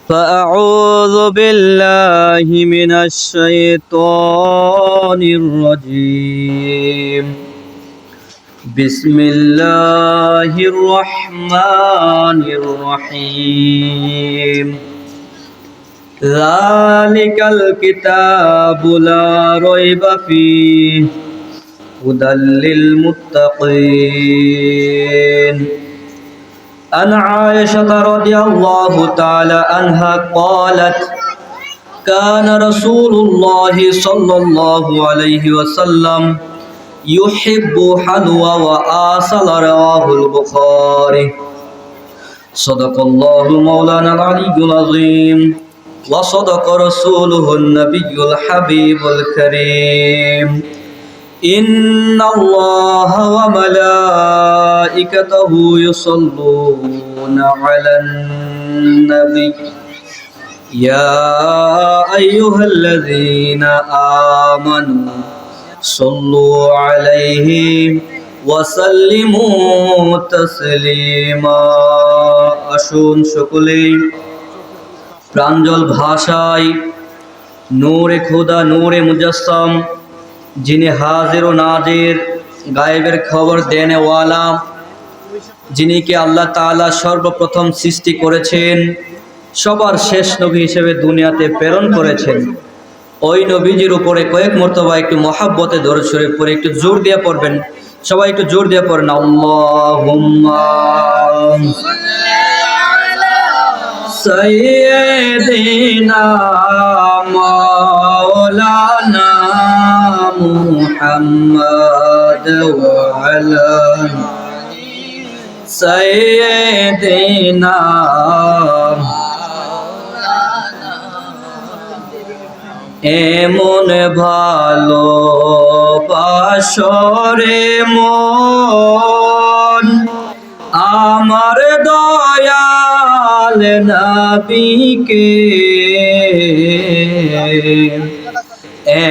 فأعوذ بالله من الشيطان الرجيم بسم الله الرحمن الرحيم ذلك الكتاب لا ريب فيه هدى للمتقين عن عائشة رضي الله تعالى عنها قالت كان رسول الله صلى الله عليه وسلم يحب حلوى وآصل رواه البخاري صدق الله مولانا العلي العظيم وصدق رسوله النبي الحبيب الكريم إن الله وملائكته يصلون على النبي يا أيها الذين آمنوا صلوا عليه وسلموا تسليما আসুন সকলেই প্রাঞ্জল ভাষায় নূরে খোদা নূরে মুজাসসাম যিনি হাজির ও নাজির গায়েবের খবর দেনেওয়ালা যিনি কি আল্লাহ তাআলা সর্বপ্রথম সৃষ্টি করেছেন সবার শেষ নবী হিসেবে দুনিয়াতে প্রেরণ করেছেন ওই নবীজির উপরে কয়েক মর্তবা একটু মহাব্বতে দরুদ শরীফ পড়ে একটু জোর দিয়ে পড়বেন সবাই একটু জোর দিয়ে পড়েন আল্লাহুম্মা সাইয়্যিদিনা মাওলানা মুহাম্মদ ওয়া আলা সাইয়্যিদিনা এমন ভালোবাসরে মন আমার দয়াল নবীকে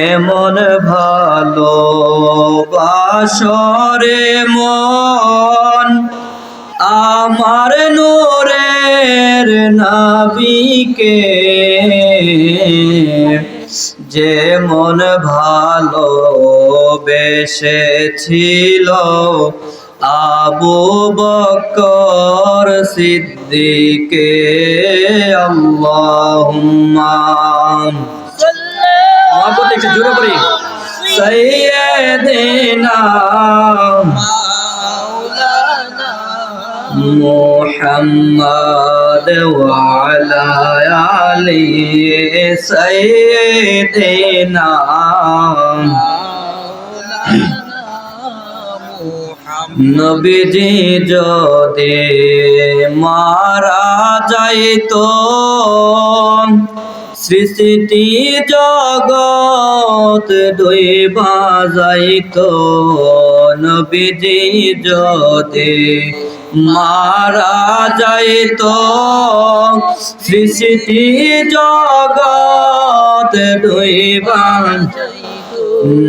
এমন ভালোবাসরে মন আমার নূরের নবীকে যেমন ভালোবেসেছিল আবু বকর সিদ্দিকে আল্লাহুম্মা মহব্বত একটু জোরে করি সাইয়্যিদিনা মুহাম্মদ ওয়া আলা আলি সাইয়্যিদিনা নবীজি যদি মারা যাইতো সৃষ্টি জগৎ ডুইবা যাইতো নবীজি যদি মারা যাইতো সৃষ্টি জগৎ ডুইবা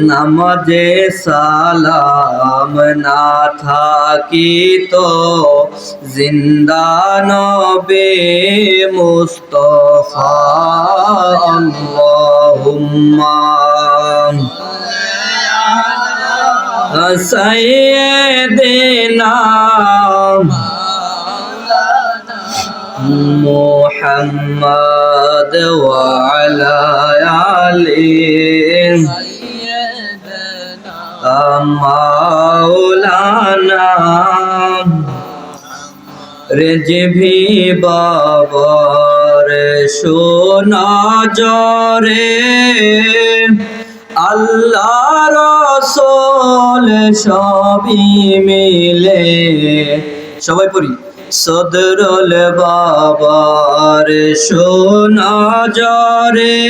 নামাজে সালাম না থাকিতো জিন্দা নবী মুস্তাফা আল্লাহুম্মা সাইয়্যিদিনা মুহাম্মদ ওয়া আলা আলিহি মাওলানা রেজভি বাবার সোনা জরে আল্লাহ রাসূল সবই মিলে সবাই পড়ি সদরুল বাবার সোনা জরে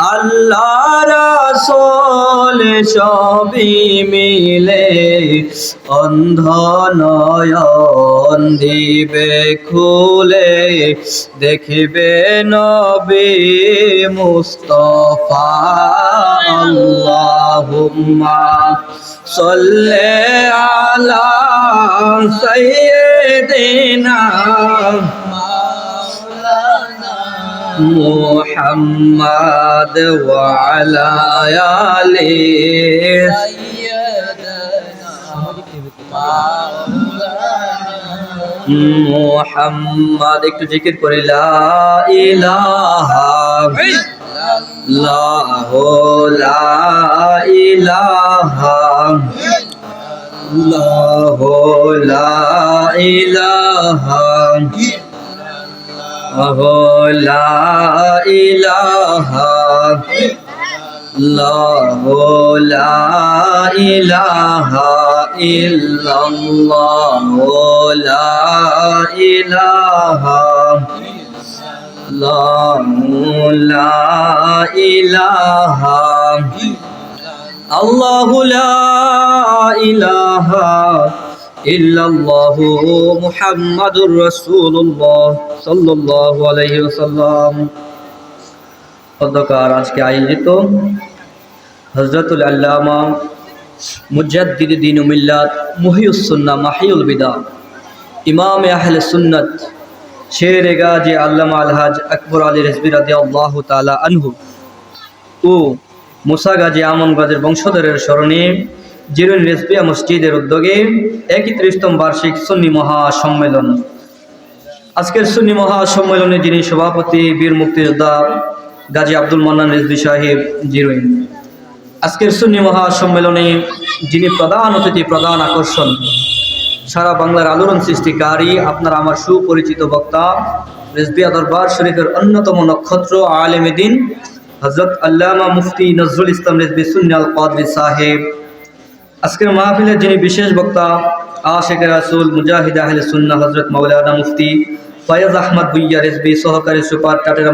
আল্লাহ রাসূল সবই মিলে অন্ধ নয়ন দিবে খুলে দেখিবে নবী মুস্তাফা আল্লাহুম্মা সাল্লি আলা সাইয়্যিদিনা محمد وعلى آله محمد একটু জিকির করে লা ইলাহা ইল্লাল্লাহ লা ইলাহা ইল্লাল্লাহ লা ইলাহা লা ইলাহা ইল্লাল্লাহ লা ইলাহা ইল্লাল্লাহ লা ইলাহা লা ইলাহা আল্লাহু লা ইলাহা ইল্লাল্লাহু মুহাম্মাদুর রাসূলুল্লাহ সাল্লাল্লাহু আলাইহি ওয়াসাল্লাম। অধ্যকার আজকে আয়োজিত হযরতুল আল্লামা মুজাদ্দিদ দ্বীন ও মিল্লাত মুহিউস সুন্নাহ মাহিউল বিদা ইমাম আহলে সুন্নাত শেরে গাজী আল্লামা আলহাজ আকবর আলী রিজভী রাদিয়াল্লাহু তাআলা আনহু ও মুসা গাজী আমনগাজীর বংশধরের স্মরণে জিরুন রিজভিয়া মসজিদের উদ্যোগে 31তম বার্ষিক সুন্নি মহাসম্মেলন। আজকের সুন্নি মহাসম্মেলনে যিনি সভাপতি বীর মুক্তিযোদ্ধা গাজী আব্দুল মান্নান রিজভী সাহেব জিরুইন। আজকের সুন্নি মহাসম্মেলনে যিনি প্রধান অতিথি, প্রধান আকর্ষণ, সারা বাংলার আলোড়ন সৃষ্টিকারী, আপনার আমার সুপরিচিত বক্তা, রিজভিয়া দরবার শরীফের অন্যতম নক্ষত্র আলেমে দ্বীন হযরত আল্লামা মুফতি নজরুল ইসলাম রিজভী সুন্নি আল কাদরি সাহেব। আজকের মাহফিলের যিনি বিশেষ বক্তা, আশিকে রাসূল মুজাহিদ আহলে সুন্নাহ হযরত মাওলানা মুফতি ফয়েজ আহমদ ভুইয়া রিজভী সহকারী সুপার টাটেরা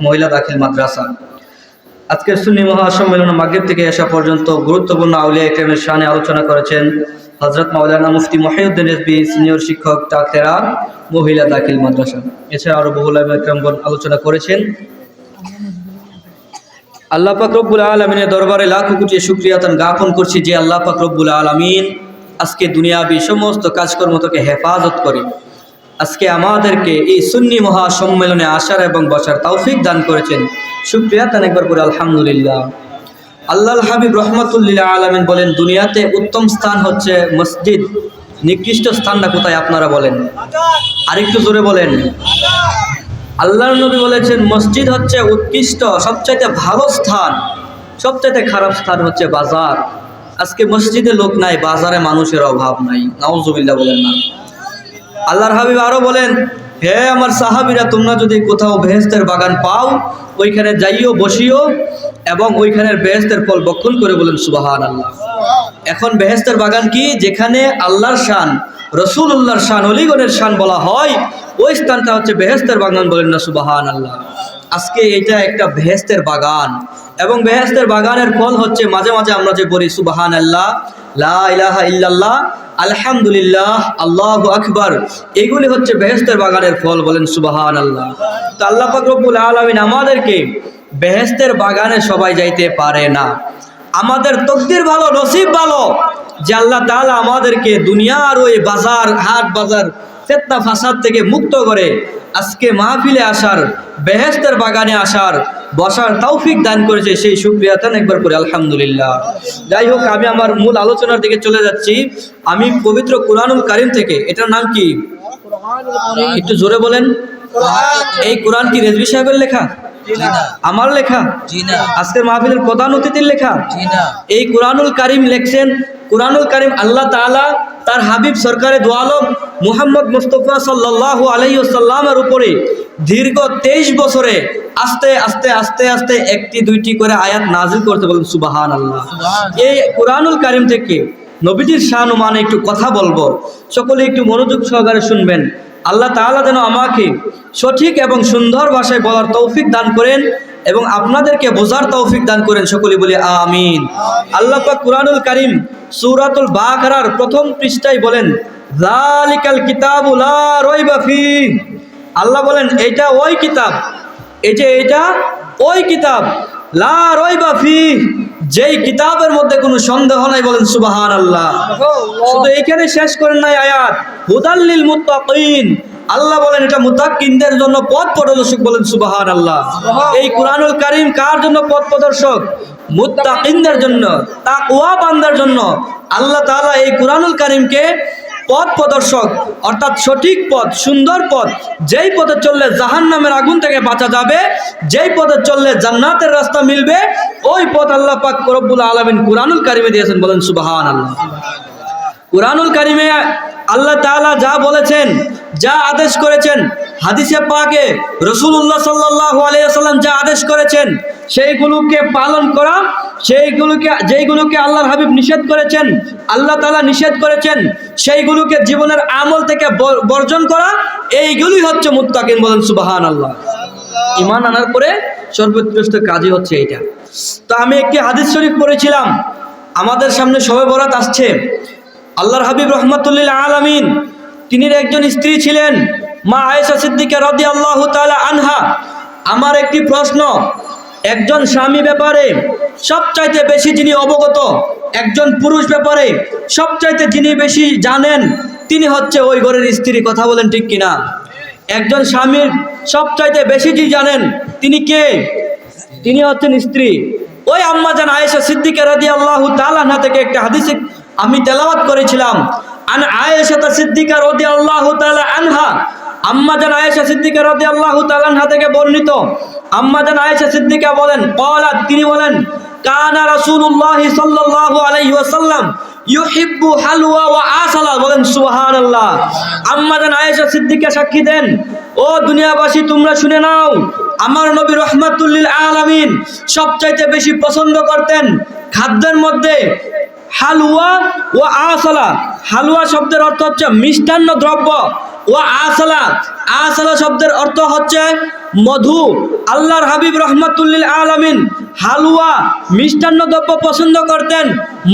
মহিলা দাখিল মাদ্রাসা। আজকের সুন্নি মহাসম্মেলনে মাগরিব থেকে এশা পর্যন্ত গুরুত্বপূর্ণ আউলিয়া ইকরামের শানে আলোচনা করেছেন হযরত মাওলানা মুফতি মহিউদ্দিন রিজভী সিনিয়র শিক্ষক টাটেরা মহিলা দাখিল মাদ্রাসা। এছাড়া আরো বহু উলামা ইকরামগণ আলোচনা করেছেন। আল্লাহ পাক রব্বুল আলামিনের দরবারে লাখো কোটি শুকরিয়া জ্ঞাপন করছি যে আল্লাহ পাক রব্বুল আলামিন আজকে দুনিয়াবি সমস্ত কাজকর্ম থেকে হেফাজত করে আজকে আমাদেরকে এই সুন্নি মহাসম্মেলনে আসার এবং বসার তৌফিক দান করেছেন। শুকরিয়া তান একবার করে আলহামদুলিল্লাহ। আল্লাহর হাবিব রাহমাতুল্লিল আলামিন বলেন, দুনিয়াতে উত্তম স্থান হচ্ছে মসজিদ, নিকৃষ্ট স্থানটা কোথায় আপনারা বলেন? আরেকটু জোরে বলেন। আল্লাহর নবী বলেছেন মসজিদ হচ্ছে উৎকৃষ্ট সবচাইতে ভালো স্থান, সবচাইতে খারাপ স্থান হচ্ছে বাজার। আজকে মসজিদে লোক নাই, বাজারে মানুষের অভাব নাই, নাউজুবিল্লাহ বলেন না। আল্লাহর হাবিব আরো বলেন, হে আমার সাহাবীরা, তোমরা যদি কোথাও বেহেশতের বাগান পাও ওইখানে যাইও, বসিও এবং ওইখানের বেহেশতের ফল ভক্ষণ করে বলেন সুবহানাল্লাহ। এখন বেহেশতের বাগান কি? যেখানে আল্লাহর শান, রাসূলুল্লাহর শান, ওলিগণের শান বলা হয়, ওই স্থানটা হচ্ছে বেহেশতের বাগান, বলেন না সুবহানাল্লাহ। আজকে এটা একটা বেহেশতের বাগান এবং বেহেশতের বাগানের ফল হচ্ছে মাঝে মাঝে আমরা যে বলি সুবহানাল্লাহ, লা ইলাহা ইল্লাল্লাহ, আলহামদুলিল্লাহ, আল্লাহু আকবার, এগুলি হচ্ছে বেহেশতের বাগানের ফল, বলেন সুবহানাল্লাহ। তো আল্লাহ পাক রব্বুল আলামিন আমাদেরকে বেহেশতের বাগানে সবাই যাইতে পারে না। আমাদের তকদির ভালো, নসিব ভালো যে আল্লাহ তাআলা আমাদেরকে দুনিয়ার ওই বাজার, হাট বাজার, ফিতনা ফাসাদ থেকে মুক্ত করে আজকে মাহফিলে আসার, বেহেশতের বাগানে আসার, বসার তৌফিক দান করেছে। সেই শুকরিয়া তান একবার করে আলহামদুলিল্লাহ। যাই হোক, আমি আমার মূল আলোচনার দিকে চলে যাচ্ছি। আমি পবিত্র কুরআনুল কারীম থেকে, এটার নাম কি? একটু জোরে বলেন। এই কুরআন কি রেজভী সাহেবের লেখা? আমার লেখা? আজকের মাহফিলের প্রধান অতিথির লেখা? এই কুরআনুল কারীম লেখছেন, কুরআনুল কারীম আল্লাহ তাআলা তার হাবিব সরকারে দু আলম মুহাম্মদ মুস্তাফা সাল্লাল্লাহু আলাইহি ওয়াসাল্লামের উপরে দীর্ঘ 23 বছরে আস্তে আস্তে আস্তে আস্তে একটি দুইটি করে আয়াত নাজিল করতে, বলেন সুবহানাল্লাহ। এই কুরআনুল কারীম থেকে নবীজির শান ও মানে একটু কথা বলবো, সকলে একটু মনোযোগ সহকারে শুনবেন। আল্লাহ তাআলা যেন আমাকে সঠিক এবং সুন্দর ভাষায় বলার তৌফিক দান করেন এবং আপনাদেরকে বোঝার তৌফিক দান করেন, সকলে বলি আমিন। আল্লাহ পাক কুরআনুল কারীম সূরাতুল বাকারার প্রথম পৃষ্ঠায় বলেন, যালিকাল কিতাবু লা রাইবা ফীহ। আল্লাহ বলেন এটা ওই কিতাব, এই যে এটা ওই কিতাব, লা রাইবা ফীহ, যেই কিতাবের মধ্যে কোনো সন্দেহ নাই, বলেন সুবহানাল্লাহ। শুধু এখানে শেষ করেন নাই আয়াত, হুদাল লিল মুত্তাকিন, আল্লাহ বলেন এটা মুত্তাকিনদের জন্য পথ প্রদর্শক, বলেন সুবহানাল্লাহ। এই কুরআনুল কারীম কার জন্য পথ প্রদর্শক? মুত্তাকিনদের জন্য, তাকওয়া বান্দার জন্য আল্লাহ তাআলা এই কুরআনুল কারীমকে পথ প্রদর্শক, অর্থাৎ সঠিক পথ, সুন্দর পথ, যেই পথে চললে জাহান্নামের আগুন থেকে বাঁচা যাবে, যেই পথে চললে জান্নাতের রাস্তা মিলবে, ওই পথ আল্লাহ পাক রব্বুল আলামিন কুরআনুল কারীমে দিয়েছেন, বলেন সুবহানাল্লাহ। কুরআনুল কারীমে আল্লাহ তাআলা যা বলেছেন, যা আদেশ করেছেন, হাদিসে পাকে রাসূলুল্লাহ সাল্লাল্লাহু আলাইহি ওয়াসাল্লাম যা আদেশ করেছেন, সেইগুলোকে পালন করা, যেইগুলোকে আল্লাহর হাবিব নিষেধ করেছেন, আল্লাহ তাআলা নিষেধ করেছেন, সেইগুলোকে জীবনের আমল থেকে বর্জন করা, এইগুলোই হচ্ছে মুত্তাকিন, বলেন সুবহানাল্লাহ। ঈমান আনার পরে সর্বোৎকৃষ্ট কাজই হচ্ছে এইটা। তো আমি একটি হাদিস শরীফ পড়েছিলাম, আমাদের সামনে শবে বরাত আসছে। আল্লাহর হাবিব রহমাতুল্লিল আলামিন তিনি একজন স্ত্রী ছিলেন, মা আয়েশা সিদ্দিকা রাদিয়াল্লাহু তাআলা আনহা। আমার একটি প্রশ্ন, একজন স্বামী ব্যাপারে সবচাইতে বেশি যিনি অবগত, একজন পুরুষ ব্যাপারে সবচাইতে যিনি বেশি জানেন, তিনি হচ্ছে ওই ঘরের স্ত্রী। কথা বলেন ঠিক কিনা? একজন স্বামীর সবচাইতে বেশি যিনি জানেন, তিনি কে? তিনি হচ্ছেন স্ত্রী। ওই আম্মা জান আয়েশা সিদ্দিকা রাদিয়াল্লাহু তাআলা আনহা থেকে একটা হাদিস আমি তেলাওয়াত করেছিলাম। আন আয়েশা সিদ্দিকা রাদিয়াল্লাহু তাআলা আনহা, আম্মা জান আয়েশা সিদ্দিকা রাদিয়াল্লাহু তাআলা আনহা থেকে বর্ণিত, আম্মা জান আয়েশা সিদ্দিকা বলেন, ক্বালাত, তিনি বলেন, কানা রাসূলুল্লাহ সাল্লাল্লাহু আলাইহি ওয়াসাল্লাম ইউহিব্বু হালওয়া ওয়া আসালা, বলেন সুবহানাল্লাহ। আম্মা জান আয়েশা সিদ্দিকা সাক্ষী দেন, ও দুনিয়াবাসী তোমরা শুনে নাও, আমার নবী রাহমাতুল লিল আলামিন সবচাইতে বেশি পছন্দ করতেন খাদ্যের মধ্যে হালুয়া ও আসালা। হালুয়া শব্দের অর্থ হচ্ছে মিষ্টান্ন দ্রব্য, ও আসালা, আসালা শব্দের অর্থ হচ্ছে মধু। আল্লাহর হাবিব রহমাতুল লিল আলামিন হালুয়া, মিষ্টান্ন দ্রব্য পছন্দ করতেন,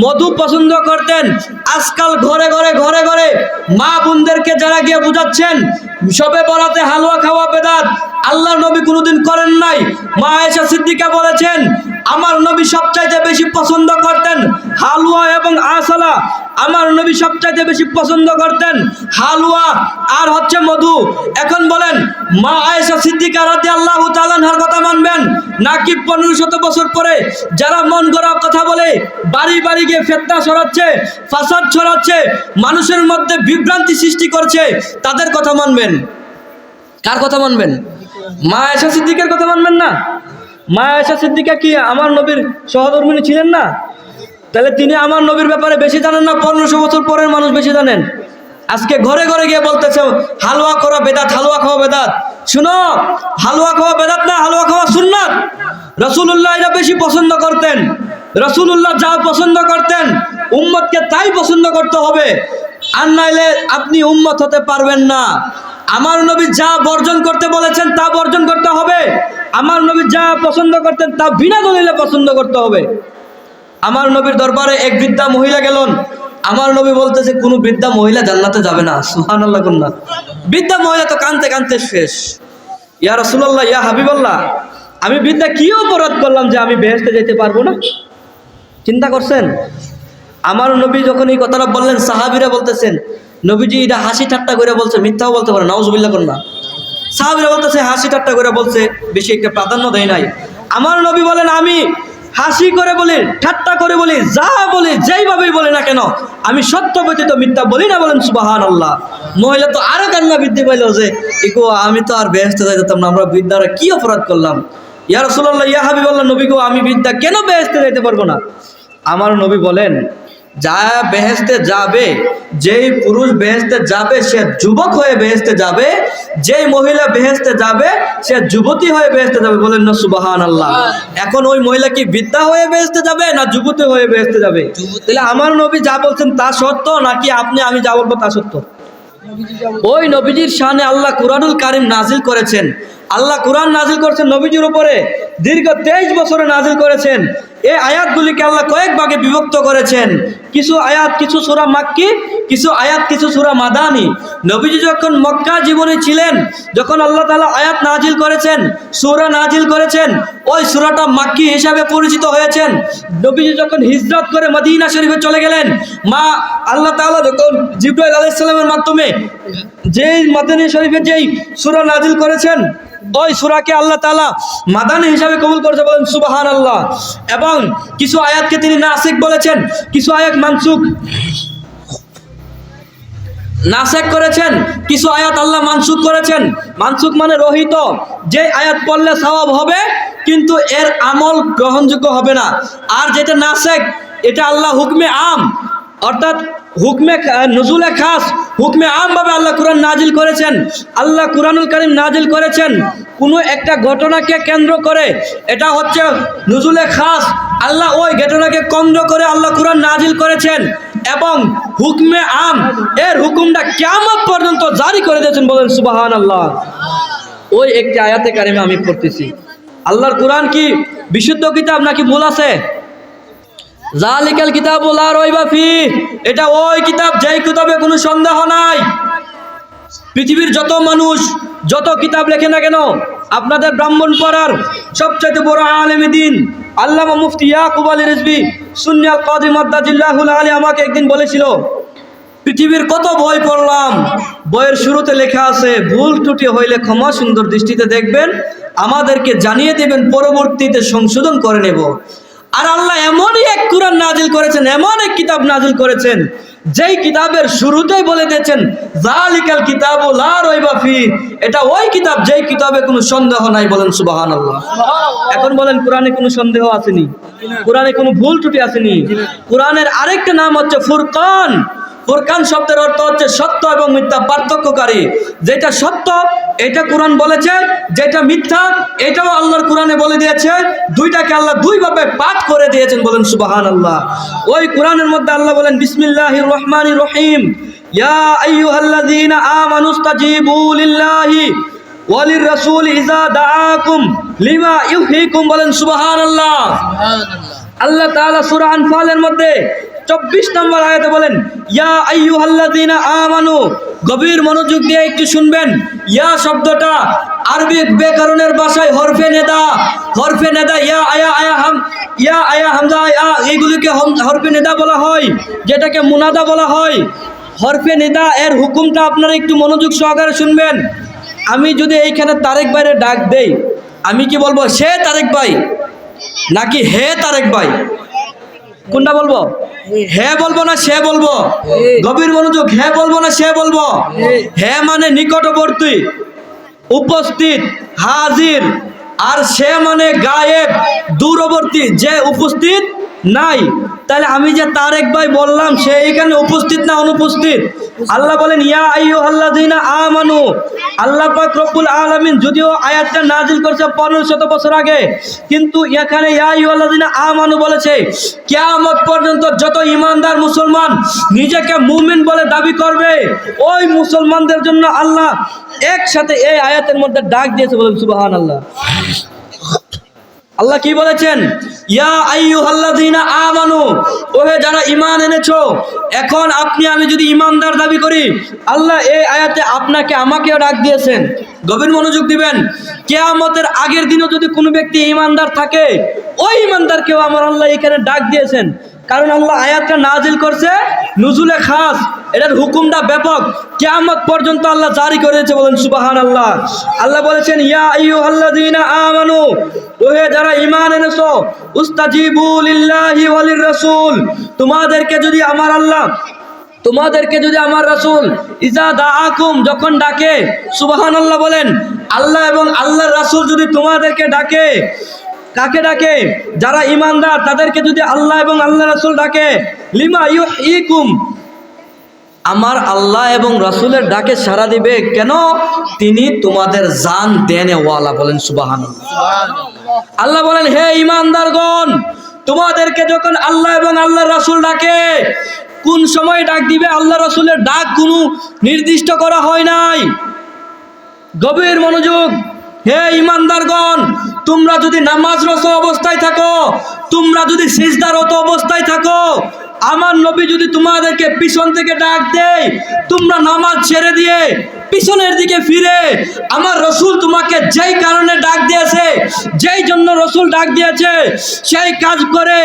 মধু পছন্দ করতেন। আজকাল ঘরে ঘরে ঘরে ঘরে মা বোনদেরকে যারা গিয়ে বুঝাচ্ছেন শবে বরাতে হালুয়া খাওয়া বেদাত, আল্লাহর নবী কোনোদিন করেন নাই। মা আয়েশা সিদ্দিকা বলেছেন, আমার নবী সবচাইতে বেশি পছন্দ করতেন হালুয়া এবং আসালা। আমার নবী সবচাইতে বেশি পছন্দ করতেন হালুয়া আর হচ্ছে মধু। এখন বলেন, মা আয়েশা সিদ্দিকা রাদিয়াল্লাহু তাআলা আনহার কথা মানবেন, নাকি 1500 বছর পরে যারা মন গড়া কথা বলে বাড়ি বাড়ি গিয়ে ফিতনা ছড়াচ্ছে, ফাসাদ ছড়াচ্ছে, মানুষের মধ্যে বিভ্রান্তি সৃষ্টি করছে, তাদের কথা মানবেন? কার কথা মানবেন? মা আয়েশা সিদ্দিকার কথা মানবেন না? মা আয়েশা সিদ্দিকা কি আমার নবীর সহধর্মিণী ছিলেন না? তাহলে তিনি আমার নবীর ব্যাপারে বেশি জানেন না? 1500 বছর পরের মানুষ বেশি জানেন। আজকে ঘরে ঘরে গিয়ে বলতেছে হালুয়া করা বেদাত, হালুয়া খাওয়া বেদাত। শুনো, হালুয়া খাওয়া বেদাত না, হালুয়া খাওয়া সুন্নাত। রাসূলুল্লাহ এটা বেশি পছন্দ করতেন। রাসূলুল্লাহ যা পছন্দ করতেন উম্মতকে তাই পছন্দ করতে হবে, আর নাইলে আপনি উম্মত হতে পারবেন না। আমার নবী যা বর্জন করতে বলেছেন তা বর্জন করতে হবে। আমার নবী যা পছন্দ করতেন তা বিনা দলিলে পছন্দ করতে হবে। আমার নবীর দরবারে এক বৃদ্ধা মহিলা গেলেন, আমার নবী বলতেছে কোনো বৃদ্ধা মহিলা জান্নাতে যাবে না। সুবহানাল্লাহ কন্যা। বৃদ্ধা মহিলা তো কাঁদতে কাঁদতে শেষ। ইয়া রাসূলুল্লাহ, ইয়া হাবিবাল্লাহ, আমি বৃদ্ধা কি অপরাধ করলাম যে আমি বেহেশতে যেতে পারবো না? চিন্তা করছেন? আমার নবী যখন এই কথাটা বললেন, সাহাবীরা বলতেছেন, নবীজি এটা হাসি ঠাট্টা করে বলছে, মিথ্যাও বলতে পারে, নাউজুবিল্লাহ কন্যা। সাহাবীরা বলতেছে হাসি ঠাট্টা করে বলছে, বেশি একটা প্রাধান্য দেয় নাই। আমার নবী বলেন, আমি হাসি করে বলি, ঠাট্টা করে বলি, যা বলি, যেইভাবেই বলি না কেন, আমি সত্য ব্যতীত মিথ্যা বলি না, বলেন সুবহানাল্লাহ। মহিলা তো আরো কান্না বৃদ্ধি পাইল যে ইকো আমি তো আর বেহেশতে যাইতাম না, আমরা বৃদ্ধারা কি অপরাধ করলাম? ইয়া রাসূলুল্লাহ, ইয়া হাবিবাল্লাহ, নবী গো, আমি বৃদ্ধা কেন বেহেশতে যাইতে পারবো না? আমার নবী বলেন, যা বেহেশতে যাবে, যেই পুরুষ বেহেশতে যাবে সে যুবক হয়ে বেহেশতে যাবে, যেই মহিলা বেহেশতে যাবে সে যুবতী হয়ে বেহেশতে যাবে, বলেন না সুবহানাল্লাহ। এখন ওই মহিলা কি বৃদ্ধা হয়ে বেহেশতে যাবে না যুবতী হয়ে বেহেশতে যাবে? তাহলে আমার নবী যা বলছেন তা সত্য, নাকি আপনি আমি যা বলবো তা সত্য? ওই নবীজির শানে আল্লাহ কুরআনুল কারীম নাজিল করেছেন। আল্লাহ কুরআন নাজিল করেছেন নবীজির উপরে, দীর্ঘ 23 বছরে নাজিল করেছেন। এই আয়াতগুলিকে আল্লাহ কয়েক ভাগে বিভক্ত করেছেন। কিছু আয়াত কিছু সূরা মাক্কি, কিছু আয়াত কিছু সূরা মাদানী। নবীজি যখন মক্কা জীবনে ছিলেন, যখন আল্লাহ তাআলা আয়াত নাজিল করেছেন, সূরা নাজিল করেছেন, ওই সূরাটা মাক্কি হিসাবে পরিচিত হয়েছেন। নবীজি যখন হিজরত করে মদিনা শরীফে চলে গেলেন, মা আল্লাহ তাআলা যখন জিবরাইল আলাইহিস সালামের মাধ্যমে যেই মদিনা শরীফে যেই সূরা নাজিল করেছেন, ওই সূরাকে আল্লাহ তাআলা মাদানী হিসাবে কবুল করেছে, বলেন সুবহানাল্লাহ। এবং কিছু আয়াতকে তিনি নাসিখ বলেছেন, কিছু আয়াত নাসেখ করেছেন, কিছু আয়াত আল্লাহ মানসুখ করেছেন। মানসুখ মানে রহিত, যে আয়াত পড়লে সওয়াব হবে কিন্তু এর আমল গ্রহণযোগ্য হবে না। আর যেটা নাসেখ, এটা আল্লাহ হুকমে আম, অর্থাৎ হুকমে নজুলে খাস, হুকমে আমভাবে আল্লাহ কুরআন নাজিল করেছেন। আল্লাহ কুরআনুল কারীম নাজিল করেছেন কোনো একটা ঘটনাকে কেন্দ্র করে, এটা হচ্ছে নজুলে খাস। আল্লাহ ওই ঘটনাকে কেন্দ্র করে আল্লাহ কুরআন নাজিল করেছেন এবং হুকমে আম, এর হুকুমটা কিয়ামত পর্যন্ত জারি করে দিয়েছেন, বলেন সুবহানাল্লাহ। ওই একটি আয়াতে কারিমা আমি পড়তেছি। আল্লাহর কুরআন কি বিশুদ্ধ কিতাব নাকি ভুল আছে? জালিকাল কিতাবু লা রাইবা ফিহ, এটা ওই কিতাব যেই কিতাবে কোনো সন্দেহ নাই। পৃথিবীর যত মানুষ যত কিতাব লেখে না কেন, আপনাদের ব্রাহ্মণপাড়ার সবচেয়ে বড় আলেম দ্বীন আল্লামা মুফতি ইয়াকুব আলী রিজভী সুন্নি আল কাদি মাদ্দাজিল্লাহুল আলী আমাকে একদিন বলেছিল, পৃথিবীর কত বই পড়লাম, বইয়ের শুরুতে লেখা আছে ভুল ত্রুটি হইলে ক্ষমা সুন্দর দৃষ্টিতে দেখবেন, আমাদেরকে জানিয়ে দেবেন, পরবর্তীতে সংশোধন করে নেব। আর আল্লাহ এমনই এক কুরআন নাজিল করেছেন, এমন এক কিতাব নাজিল করেছেন, যেই কিতাবের শুরুতেই বলে দিয়েছেন যালিকাল কিতাবু লা রাইবা ফিহ, এটা ওই কিতাব যেই কিতাবে কোনো সন্দেহ নাই, বলেন সুবহানাল্লাহ। এখন বলেন কোরআনে কোনো সন্দেহ আসেনি? কোরআনে কোনো ভুল ত্রুটি আসেনি? কোরআনের আরেকটা নাম হচ্ছে ফুরকান। ফুরকান শব্দের অর্থ হচ্ছে সত্য এবং মিথ্যা পার্থক্যকারী। যেটা সত্য এটা কোরআন বলেছে, যেটা মিথ্যা এটাও আল্লাহর কোরআনে বলে দিয়েছে। দুইটাকে আল্লাহ দুইভাবে পাঠ করে দিয়েছেন, বলেন সুবহানাল্লাহ। ওই কোরআনের মধ্যে আল্লাহ বলেন বিসমিল্লাহির রহমানির রহিম, ইয়া আইয়ুহাল্লাযীনা আমানুস্তাজিবু লিল্লাহি ওয়ালির রাসূল ইযা দাআকুম লিমা ইউহীকুম, বলেন সুবহানাল্লাহ। আল্লাহ তাআলা সূরা আনফালের মধ্যে 24 নম্বর আয়াতে বলেন ইয়া আইয়ুহাল্লাযীনা আমানু, গভীর মনোযোগ দিয়ে একটু শুনবেন। ইয়া শব্দটা আরবি ব্যাকরণের ভাষায় হরফে নেদা, হরফে নেদা, ইয়া আয়া হামজা এইগুলিকে হরফে নেদা বলা হয়, যেটাকে মুনাদা বলা হয়। হরফে নেদা এর হুকুমটা আপনারা একটু মনোযোগ সহকারে শুনবেন। আমি যদি এইখানে তারেক ভাইয়ের ডাক দেই, আমি কি বলবো সে তারেক ভাই নাকি হে তারেক ভাই? কোনটা বলবো? হে বলবো না সে বলবো? গভীর মনোযোগ, হে বলবো না সে বলবো? হে মানে নিকটবর্তী, উপস্থিত, হাজির। আর সে মানে গায়েব, দূরবর্তী, যে উপস্থিত নাই। তাহলে আমি যে তারেক ভাই বললাম সে এখানে উপস্থিত না অনুপস্থিত? আল্লাহ বলেন ইয়া আইয়ুহাল্লাযীনা আমানু। আল্লাহ পাক রব্বুল আলামিন যদিও আয়াতটা নাজিল করেছে 1500 বছর আগে, কিন্তু এখানে ইয়া আইয়ুহাল্লাযীনা আমানু বলেছে। কিয়ামত পর্যন্ত যত ঈমানদার মুসলমান নিজেকে মুমিন বলে দাবি করবে, ওই মুসলমানদের জন্য আল্লাহ একসাথে এই আয়াতের মধ্যে ডাক দিয়েছে, বলেন সুবহানাল্লাহ। আল্লাহ কি বলেছেন? ইয়া আইয়ুহাল্লাযীনা আমানু, ওহে যারা ঈমান এনেছো। এখন আপনি আমি যদি ঈমানদার দাবি করি, আল্লাহ এই আয়াতে আপনাকে আমাকেও ডাক দিয়েছেন। গভীর মনোযোগ দিবেন। কিয়ামতের আগের দিনও যদি কোনো ব্যক্তি ঈমানদার থাকে, ওই ঈমানদারকেও আমার আল্লাহ এখানে ডাক দিয়েছেন। কারণ আল্লাহ আয়াতটা নাজিল করছে নুজুলে খাস, এটার হুকুমটা ব্যাপক, কিয়ামত পর্যন্ত আল্লাহ জারি করেছে, বলেন সুবহানাল্লাহ। আল্লাহ বলেছেন ইয়া আইয়ুহাল্লাযীনা আমানু, ওহে যারা ঈমান এনেছো, উস্তাজিবু লিল্লাহি ওয়ালির রাসূল, তোমাদেরকে যদি আমার রাসূল ইজা দাআকুম, যখন ডাকে, সুবহানাল্লাহ বলেন। আল্লাহ এবং আল্লাহর রাসূল যদি তোমাদেরকে ডাকে, কাকে ডাকে? যারা ঈমানদার তাদেরকে যদি আল্লাহ এবং আল্লাহ রাসূল ডাকে, লিমা ইউহীকুম, আমার আল্লাহ এবং রাসূলের ডাকে সাড়া দিবে কেন? তিনি তোমাদের জান দেনেওয়ালা, বলেন সুবহানাল্লাহ। আল্লাহ বলেন হে ঈমানদারগণ, তোমাদেরকে যখন আল্লাহ এবং আল্লাহর রাসূল ডাকে, কোন সময় ডাক দিবে আল্লাহ রাসূলের ডাক কোনো নির্দিষ্ট করা হয় নাই। গভীর মনোযোগ। হে ঈমানদারগণ, তোমরা যদি নামাজরত অবস্থায় থাকো, তোমরা যদি সিজদারত অবস্থায় থাকো, আমার নবী যদি তোমাদেরকে পিছন থেকে ডাক দেয়, তোমরা নামাজ ছেড়ে দিয়ে পিছনের দিকে ফিরে আমার রসুল তোমাকে যেই কারণে ডাক দিয়েছে, যেই জন্য রসুল ডাক দিয়েছে সেই কাজ করে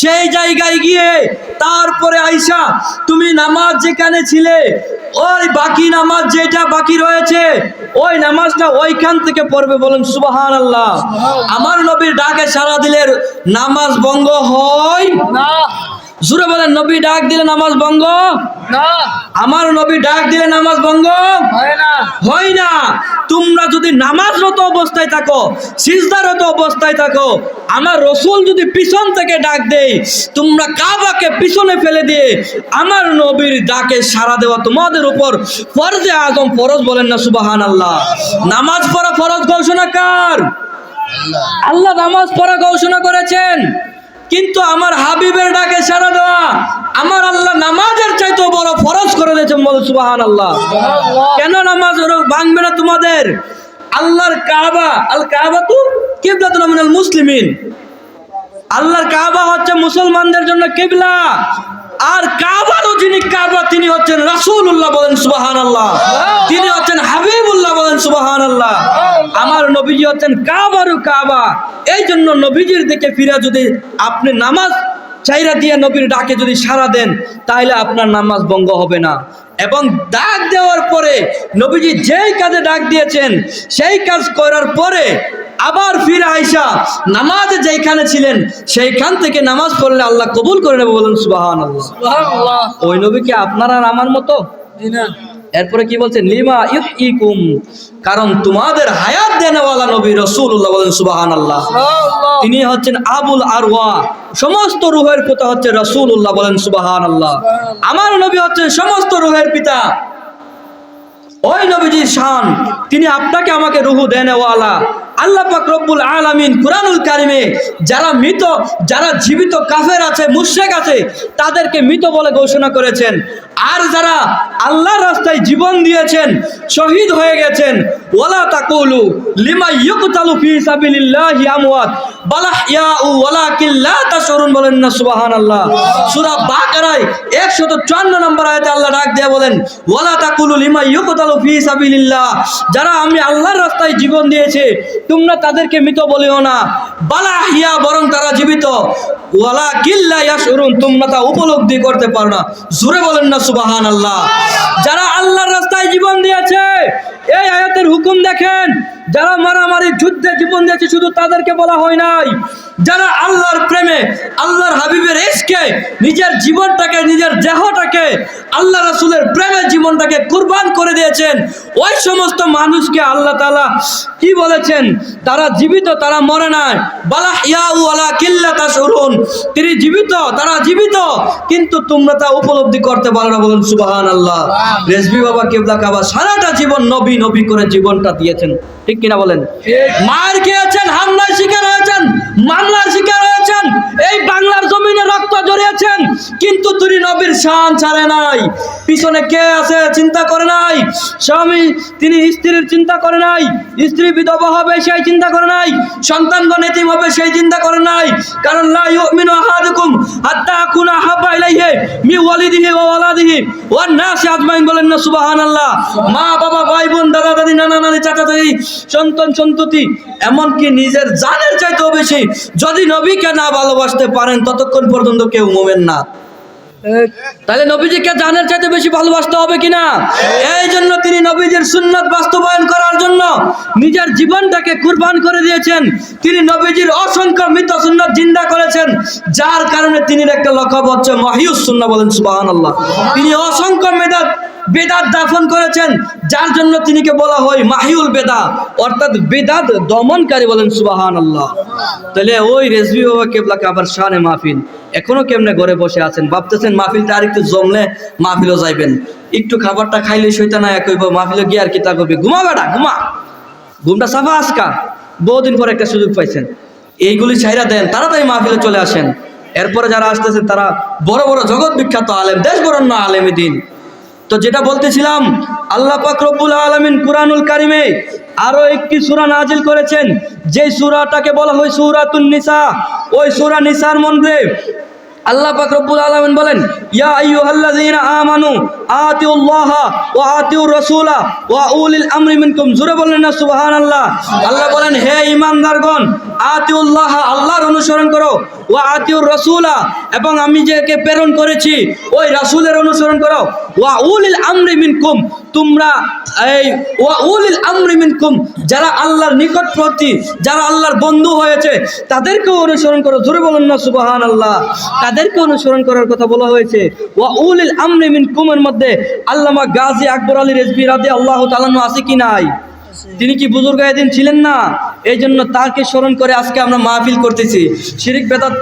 সেই জায়গায় গিয়ে তারপরে আইসা তুমি নামাজ যেখানে ছিলে ওই বাকি নামাজ যেটা বাকি রয়েছে ওই নামাজটা ওইখান থেকে পড়বে। বলেন সুবহানাল্লাহ। আমার নবীর ডাকে সাড়া দিলে নামাজ ভঙ্গ হয় না। জোরে বলেন, নবী ডাক দিলে নামাজ ভঙ্গ না। আমার নবী ডাক দিলে নামাজ ভঙ্গ হয় না। তোমরা যদি নামাজরত অবস্থায় থাকো, সিজদারত অবস্থায় থাকো, আমার রসুল যদি পিছন থেকে ডাক দেয়, তোমরা কাবাকে পিছনে ফেলে দিয়ে আমার নবীর ডাকে সাড়া দেওয়া তোমাদের উপর ফরজে আজম, ফরজ। বলেন না সুবহানাল্লাহ। নামাজ পড়া ফরজ ঘোষণা কার? আল্লাহ নামাজ পড়া ঘোষণা করেছেন, কিন্তু আমার হাবিবের ডাকে সাড়া দেওয়া আমার আল্লাহ নামাজের চাইতেও বড় ফরজ করে দিয়েছেন। বলো সুবহানাল্লাহ। কেন নামাজ ভাঙবে না তোমাদের? আল্লাহর কাবা, আল কাবাতু কিবলাতুন মিনাল মুসলিমিন, আল্লাহর কাবা হচ্ছে মুসলমানদের জন্য কিবলা। আর কাবারও যিনি কাবা তিনি হচ্ছেন রাসূলুল্লাহ। বলেন সুবহানাল্লাহ। তিনি হচ্ছেন হাবিবুল্লাহ। বলেন সুবহানাল্লাহ। আমার নবীজি হচ্ছেন কাবারও কাবা। এই জন্য নবীজির দিকে ফিরে যদি আপনি নামাজ চাইরা দিয়ে নবীর ডাকে যদি সাড়া দেন, তাহলে আপনার নামাজ ভঙ্গ হবে না। এবং ডাক দেওয়ার পরে নবীজি যেই কাজে ডাক দিয়েছেন সেই কাজ করার পরে আবার ফিরে আইসা নামাজে যেখানে ছিলেন সেইখান থেকে নামাজ পড়লে আল্লাহ কবুল করে নেবে। বলেন সুবহানাল্লাহ। ওই নবী কি আপনার আর আমার মতো? এরপরে কি বলছেন? লিমা ইউহইকুম, কারণ তোমাদের হায়াত দেনেওয়ালা নবী রাসূলুল্লাহ। বলেন সুবহানাল্লাহ। তিনি হচ্ছেন আবুল আরওয়া, সমস্ত রূহের পিতা হচ্ছে রাসূলুল্লাহ। বলেন সুবহানাল্লাহ। আমার নবী হচ্ছেন সমস্ত রূহের পিতা। ওই নবীজির শান, তিনি আপনাকে আমাকে রূহ দেনেওয়ালা। আল্লাহ পাক রব্বুল আলামিন কুরআনুল কারিমে যারা মৃত, যারা জীবিত কাফের আছে, মুশরিক আছে, তাদেরকে মৃত বলে ঘোষণা করেছেন। আর যারা আল্লাহর রাস্তায় জীবন দিয়েছেন, শহীদ হয়ে গেছেন, ওয়ালা তাকুলু লিমা ইউকতালু ফি সাবিলিল্লাহি আমওয়াত বাল আহইয়াউ ওয়ালাকিন লা তাশউরুন। বলেন না সুবহানাল্লাহ। সূরা বাকারায় 154 নম্বর আয়াতে আল্লাহ ডাক দিয়ে বলেন, ওয়ালা তাকুলু লিমা ইউকতালু ফি সাবিলিল্লাহ, যারা আমি আল্লাহর রাস্তায় জীবন দিয়েছে তোমরা তাদেরকে মৃত বলিও না, বাল আহইয়া, বরং তারা জীবিত, ওয়ালাকিন লা ইয়াশউরুন, তোমরা তা উপলব্ধি করতে পারো না। জোরে বলেন না সুবহানাল্লাহ। যারা আল্লাহর রাস্তায় জীবন দিয়েছে, এই আয়াতের হুকুম দেখেন, যারা মারামারি যুদ্ধে জীবন দিয়েছে শুধু তাদেরকে বলা হয় নাই, যারা আল্লাহর প্রেমে, আল্লাহর হাবিবের ইশকে নিজের জীবনটাকে, নিজের দেহটাকে আল্লাহ রাসূলের প্রেমে জীবনটাকে কুরবান করে দিয়েছেন, ওই সমস্ত মানুষকে আল্লাহ তাআলা কি বলেছেন? তারা জীবিত, তারা মরে নাই। বালা ইয়াউ ওয়ালা কিল্লা তাশউরুন, তিনি জীবিত, তারা জীবিত, কিন্তু তোমরা তা উপলব্ধি করতে পারো না। বলুন সুবহানাল্লাহ। রেজভী বাবা কিবলা কাবা সারাটা জীবন নবী নবী করে জীবনটা দিয়েছেন, ঠিক কিনা বলেন? মার খেয়েছেন, হামলার শিকার হয়েছেন, মামলার শিকার হয়েছেন, এই বাংলার জমিনে রক্ত ঝরিয়েছেন, কিন্তু তিনি নবীর শান ছাড়ে নাই। পিছনে কে আছে চিন্তা করে নাই, স্বামী তিনি স্ত্রীর চিন্তা করে নাই, স্ত্রী বিধবা হবে সেই চিন্তা করে নাই, সন্তানগণ এতিম হবে সেই চিন্তা করে নাই। কারণ লা ইউমিনু আহাদুকুম হাত্তা আকুনা হাব্বা ইলাইহি মি ওয়ালিদিহি ওয়া ওয়ালাদিহি ওয়ান নাস আজমাইন। বলেন না সুবহানাল্লাহ। মা বাবা, ভাই বোন, দাদা দাদি, নানা নানি, চাচা চাচি, সন্তান সন্ততি, এমনকি নিজের জানের চাইতেও বেশি যদি নবীকে না ভালোবাসতে পারেন ততক্ষণ পর্যন্ত কেউ মুমিন না। তাহলে নবীজিকে জানের চাইতে বেশি ভালোবাসতে হবে কিনা? এই জন্য তিনি নবীজির সুন্নাত বাস্তবায়ন করার জন্য নিজের জীবনটাকে কুরবান করে দিয়েছেন। তিনি নবীজির অসংখ্য মৃত সুন্নাত জিন্দা করেছেন, যার কারণে তিনি একটা লকব হচ্ছে মহিউস সুন্নাহ। বলেন সুবহানাল্লাহ। তিনি অসংখ্য বেদাত দাফন করেছেন, যার জন্য তিনিকে বলা হয় মাহিউল বেদা, অর্থাৎ বেদাত দমনকারী। বলেন সুবহানাল্লাহ। তাহলে ওই রেজভী বাবা কিবলা কাবার শানে মাহফিল এখনো কেমনে ঘরে বসে আছেন, ভাবতেছেন মাহফিলটা আর একটু জমলে মাহফিলও যাইবেন, একটু খাবারটা খাইলে শয়তান আয়া কইব মাহফিলে গিয়ে আর কি তা করবে, ঘুমা বেটা ঘুমা, ঘুমটা সাফা আজকা, বহুদিন পর একটা সুযোগ পাইছেন, এইগুলি ছাইরা দেন, তাড়াতাড়ি মাহফিলে চলে আসেন। এরপরে যারা আসতেছেন তারা বড় বড় জগৎ বিখ্যাত আলেম, দেশ বরণ্য আলেমে দিন। তো যেটা বলতেছিলাম, আল্লাহ পাক রব্বুল আলামিন কুরআনুল কারিমে আরো একটি সূরা নাজিল করেছেন, যে সূরাটাকে বলা হয় সূরাতুন নিসা। ওই সূরা নিসার মধ্যে আল্লাহ পাক রব্বুল আলামিন বলেন, ইয়া আইয়ুহাল্লাযীনা আমানু আতিউল্লাহা ওয়া আতিউর রাসূলা ওয়া উলিল আমরি মিনকুম। জোরে বলেন না সুবহানাল্লাহ। আল্লাহ বলেন, হে ঈমানদারগণ, আতিউল্লাহা, আল্লাহর অনুসরণ করো, ওয়া আতিউর রাসূলা, এবং আমি যাকে প্রেরণ করেছি ওই রাসূলের অনুসরণ করো, ওয়া উলিল আমরি মিনকুম, তোমরা এই ওয়া উলিল আমরি মিনকুম, যারা আল্লাহর নিকটবর্তী, যারা আল্লাহর বন্ধু হয়েছে তাদেরকেও অনুসরণ করো। জোরে বলেন না সুবহানাল্লাহ। তাদেরকে অনুসরণ করার কথা বলা হয়েছে। ওয়া উলিল আমরি মিনকুমের মধ্যে আল্লামা গাজী আকবর আলী রিজভী রাদিয়াল্লাহু তাআলা আনহু আছে কি নাই? তিনি কি বুজুর্গ এদিন ছিলেন না? এই জন্য তাকে স্মরণ করে আজকে আমরা মাহফিল করতেছি। শিরিক বেদাত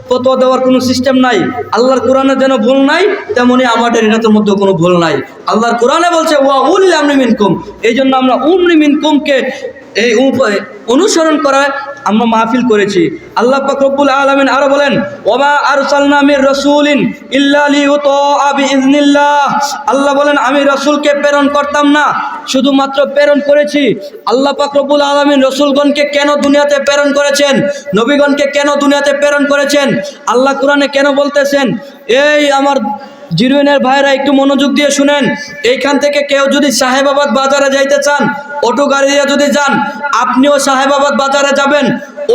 ফতোয়া দেওয়ার কোনো সিস্টেম নাই। আল্লাহর কোরআনে যেন ভুল নাই, তেমনি আমাদের এটার মধ্যে কোনো ভুল নাই। আল্লাহর কোরআনে বলছে ওয়া উলিল আমরি মিনকুম, এই জন্য আমরা উমরি মিনকুমকে এই অনুসরণ করায় আমরা মাহফিল করেছি। আল্লাহ পাক রব্বুল আলামিন আরো বলেন, ওমা আরসালনা মির রাসূলিন ইল্লা লিইউতা বিইজনিল্লাহ। আল্লাহ বলেন, আমি রাসূলকে প্রেরণ করতাম না, শুধুমাত্র প্রেরণ করেছি। আল্লাহ পাক রব্বুল আলামিন রাসূলগণকে কেন দুনিয়াতে প্রেরণ করেছেন, নবীগণকে কেন দুনিয়াতে প্রেরণ করেছেন, আল্লাহ কোরআনে কেন বলতেছেন? এই আমার জিরুইনের ভাইরা একটু মনোযোগ দিয়ে শুনেন। এইখান থেকে কেউ যদি সাহেবাবাদ বাজারে যাইতে চান, অটো গাড়ি দিয়ে যদি যান, আপনিও সাহেবাবাদ বাজারে যাবেন।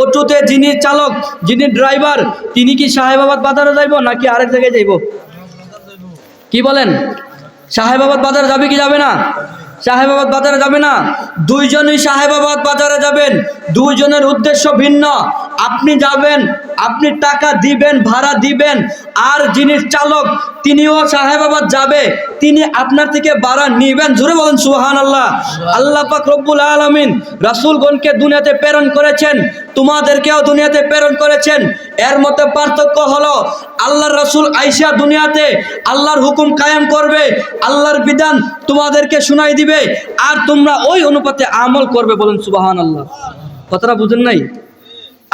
অটোতে যিনি চালক, যিনি ড্রাইভার, তিনি কি সাহেবাবাদ বাজারে যাইব নাকি আরেক জায়গায় যাইব? কি বলেন? সাহেবাবাদ বাজারে যাবে কি যাবে না? সাহেবাবাদ বাজারে যাবে না। দুইজনই সাহেবাবাদ বাজারে যাবেন, দুইজনের উদ্দেশ্য ভিন্ন। আপনি যাবেন, আপনি টাকা দিবেন, ভাড়া দিবেন, আর যিনি চালক তিনিও সাহেবাবাদ যাবে, তিনি আপনার থেকে ভাড়া নিবেন। জোরে বলেন সুবহানাল্লাহ। আল্লাহ পাক রব্বুল আলামিন রাসূলগণকে দুনিয়াতে প্রেরণ করেছেন, তোমাদেরকেও দুনিয়াতে প্রেরণ করেছেন। এর মধ্যে পার্থক্য হলো, আল্লাহর রাসূল আইসা দুনিয়াতে আল্লাহর হুকুম কায়েম করবে, আল্লাহর বিধান তোমাদেরকে শোনাই দিবে, আর তোমরা ওই অনুপাতে আমল করবে। বলেন সুবহানাল্লাহ। কথাটা বুঝেন নাই?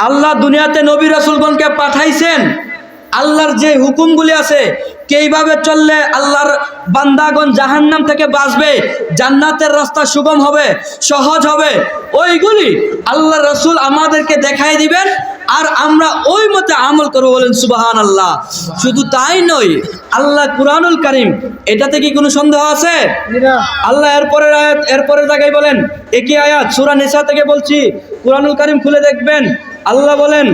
আল্লাহ দুনিয়াতে নবী রাসূলগণকে পাঠাইছেন, আল্লাহর যে হুকুমগুলি আছে, কিভাবে চললে আল্লাহর বান্দাগণ জাহান্নাম থেকে বাঁচবে, জান্নাতের রাস্তা সুগম হবে, সহজ হবে, ওইগুলি আল্লাহ রাসূল আমাদেরকে দেখাই দিবেন, আর আমরা ওই মতে আমল করব। বলেন সুবহানাল্লাহ। শুধু তাই নয়, আল্লাহ কুরআনুল কারীম, এটাতে কি কোনো সন্দেহ আছে? আল্লাহ এরপরের আয়াত, এরপরের জায়গায় বলেন, একই আয়াত সূরা নিসা থেকে বলছি, কুরআনুল কারীম খুলে দেখবেন। আল্লাহ বলেন,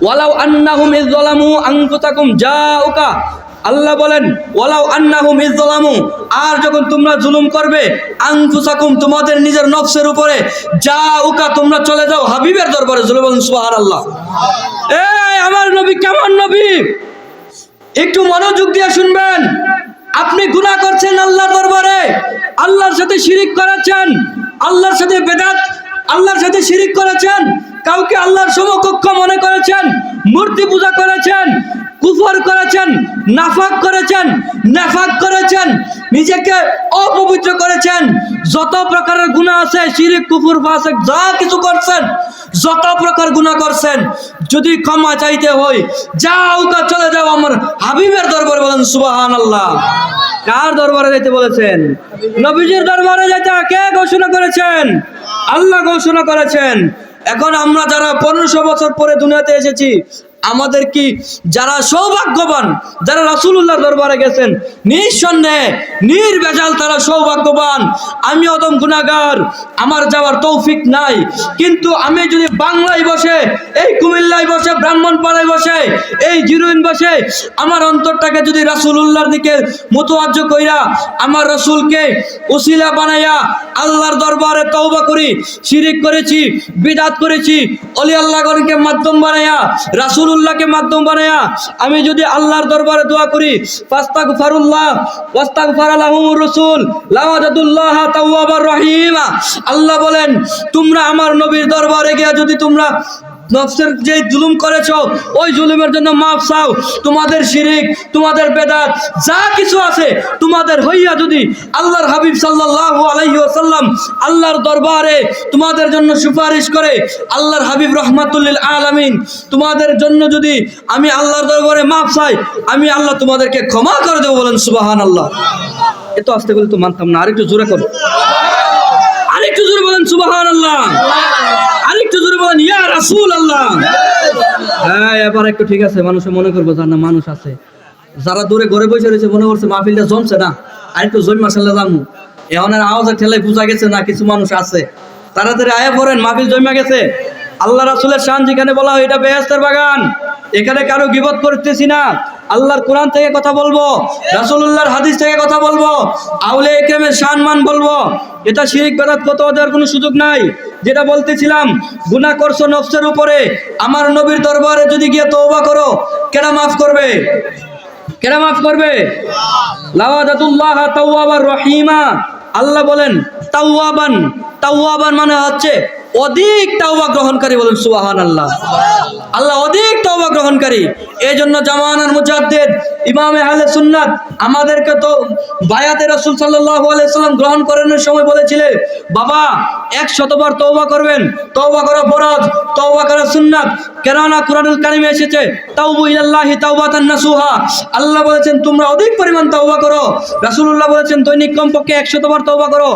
ওয়ালাউ আন্নাহুম ইয যালামু আনফুসাকুম জাউকা। আল্লাহ বলেন, ওয়ালাউ আন্নাহুম ইয যালামু, আর যখন তোমরা জুলুম করবে, আনফুসাকুম, তোমাদের নিজের নফসের উপরে, জাউকা, তোমরা চলে যাও হাবিবের দরবারে। জোরে বলেন সুবহানাল্লাহ। এই আমার নবী কেমন নবী, একটু মনোযোগ দিয়ে শুনবেন। আপনি গুনাহ করছেন আল্লাহর দরবারে, আল্লাহর সাথে শিরিক করেছেন, আল্লাহর সাথে বেদাত, আল্লাহর সাথে শিরিক করেছেন, কাউকে আল্লাহর সমকক্ষ মনে করেছেন, মূর্তি পূজা করেছেন, কুফর করেছেন, নাফাক করেছেন, নেফাক করেছেন, নিজেকে অপবিত্র করেছেন, যত প্রকারের গুনাহ আছে, শিরিক, কুফর, ফাসিক, যা কিছু করছেন, যত প্রকার গুনাহ করছেন, যদি ক্ষমা চাইতে হয়, যাও তা চলে যাও আমার হাবিবের দরবারে। বলেন সুবহানাল্লাহ। কার দরবারে যাইতে বলেছেন? নবীজির দরবারে যাইতে কে ঘোষণা করেছেন? আল্লাহ ঘোষণা করেছেন। এখন আমরা যারা 1500 বছর পরে দুনিয়াতে এসেছি, আমাদের কি যারা সৌভাগ্যবান, যারা রাসূলুল্লাহর দরবারে গেছেন, নিঃসন্দেহে নির্ভেজাল তারা সৌভাগ্যবান। আমি অদম গুনাহগার, আমার যাওয়ার তৌফিক নাই, কিন্তু আমি যদি বাংলায় বসে, এই কুমিল্লায় বসে, ব্রাহ্মণপাড়ায় বসে, এই জিরুইন বসে, আমার অন্তরটাকে যদি রাসূলুল্লাহর দিকে মুতওয়াজ্জহ কইরা, আমার রাসূলকে উসিলা বানাইয়া আল্লাহর দরবারে তওবা করি, শিরিক করেছি, বিদআত করেছি, ওলি আল্লাহগণকে মাধ্যম বানাইয়া, রাসূলুল্লাহকে মাধ্যম বানাইয়া আমি যদি আল্লাহর দরবারে দোয়া করি, ফাস্তাগফিরুল্লাহ ওয়াস্তাগফার লাহুমুর রাসূল লাওয়াজাদুল্লাহ তাওয়াবার রহিমা। আল্লাহ বলেন, তোমরা আমার নবীর দরবারে গিয়ে যদি তোমরা নফসের যে জুলুম করেছো, ওই জুলুমের জন্য মাফ চাও, তোমাদের শিরিক, তোমাদের বেদাত, যা কিছু আছে তোমাদের হইয়া যদি আল্লাহর হাবিব সাল্লাল্লাহু আলাইহি ওয়াসাল্লাম আল্লাহর দরবারে তোমাদের জন্য সুপারিশ করে, আল্লাহর হাবিব রাহমাতুল লিল আলামিন তোমাদের জন্য যদি আমি আল্লাহর দরবারে মাফ চাই, আমি আল্লাহ তোমাদেরকে ক্ষমা করে দেব। বলেন সুবহানাল্লাহ। এত আস্তে করে তো মানতাম না, আরেকটু জোরে করো, আরেকটু জোরে বলেন সুবহানাল্লাহ, আরেকটু জোরে বলেন ইয়া রাসূলুল্লাহ। হ্যাঁ এবার একটু ঠিক আছে, মানুষ মনে করবো যার না মানুষ আছে, যারা দূরে ঘরে বসে রয়েছে মনে করছে মাহফিলটা জমছে না, আর একটু জমি মাসাল্লাহ জানবো, এখন আর আওয়াজের ঠেলায় বোঝা গেছে না কিছু মানুষ আছে। তাড়াতাড়ি আয়া পড়েন, মাহফিল জমা গেছে। আল্লাহ রাসূলের শান যেখানে বলা হয় এটা বেহেশতের বাগান, এখানে কারো গীবত করতেছি না, আল্লাহর কোরআন থেকে কথা বলবো, রাসূলুল্লাহর হাদিস থেকে কথা বলবো, আউলিয়া ইকরামের সম্মান বলবো। এটা শিরক বেদাত ফতোয়া দেওয়ার কোনো সুযোগ নাই। যেটা বলতেছিলাম, গুনাহ করছো নফসের উপরে, আমার নবীর দরবারে যদি গিয়ে তওবা করো, কেডা মাফ করবে? কেডা মাফ করবে? লাওয়াদাতুল্লাহ তাওয়াবার রহিমা। আল্লাহ বলেন তাওয়াবান, তাওয়াবান মানে হচ্ছে অধিক তাওবা গ্রহণকারী, বলেন সুবহানাল্লাহ। আল্লাহ অধিক তাওবা গ্রহণকারী। এই জন্য জামানার মুজাদ্দিদ ইমামে আহলে সুন্নাত আমাদেরকে তো বায়াতে রাসূল সাল্লাল্লাহু আলাইহি সাল্লাম গ্রহণ করানোর সময় বলেছিলেন, বাবা 100 বার তওবা করবেন, তওবা করা ফরজ, তওবা করা সুন্নাত। কেননা কুরআনুল কারীমে এসেছে তাওবু ইলাল্লাহি তাওবাতান নাসুহা। আল্লাহ বলেছেন তোমরা অধিক পরিমাণ তওবা করো, রাসূলুল্লাহ বলেছেন দৈনিক কমপক্ষে 100 বার তওবা করো।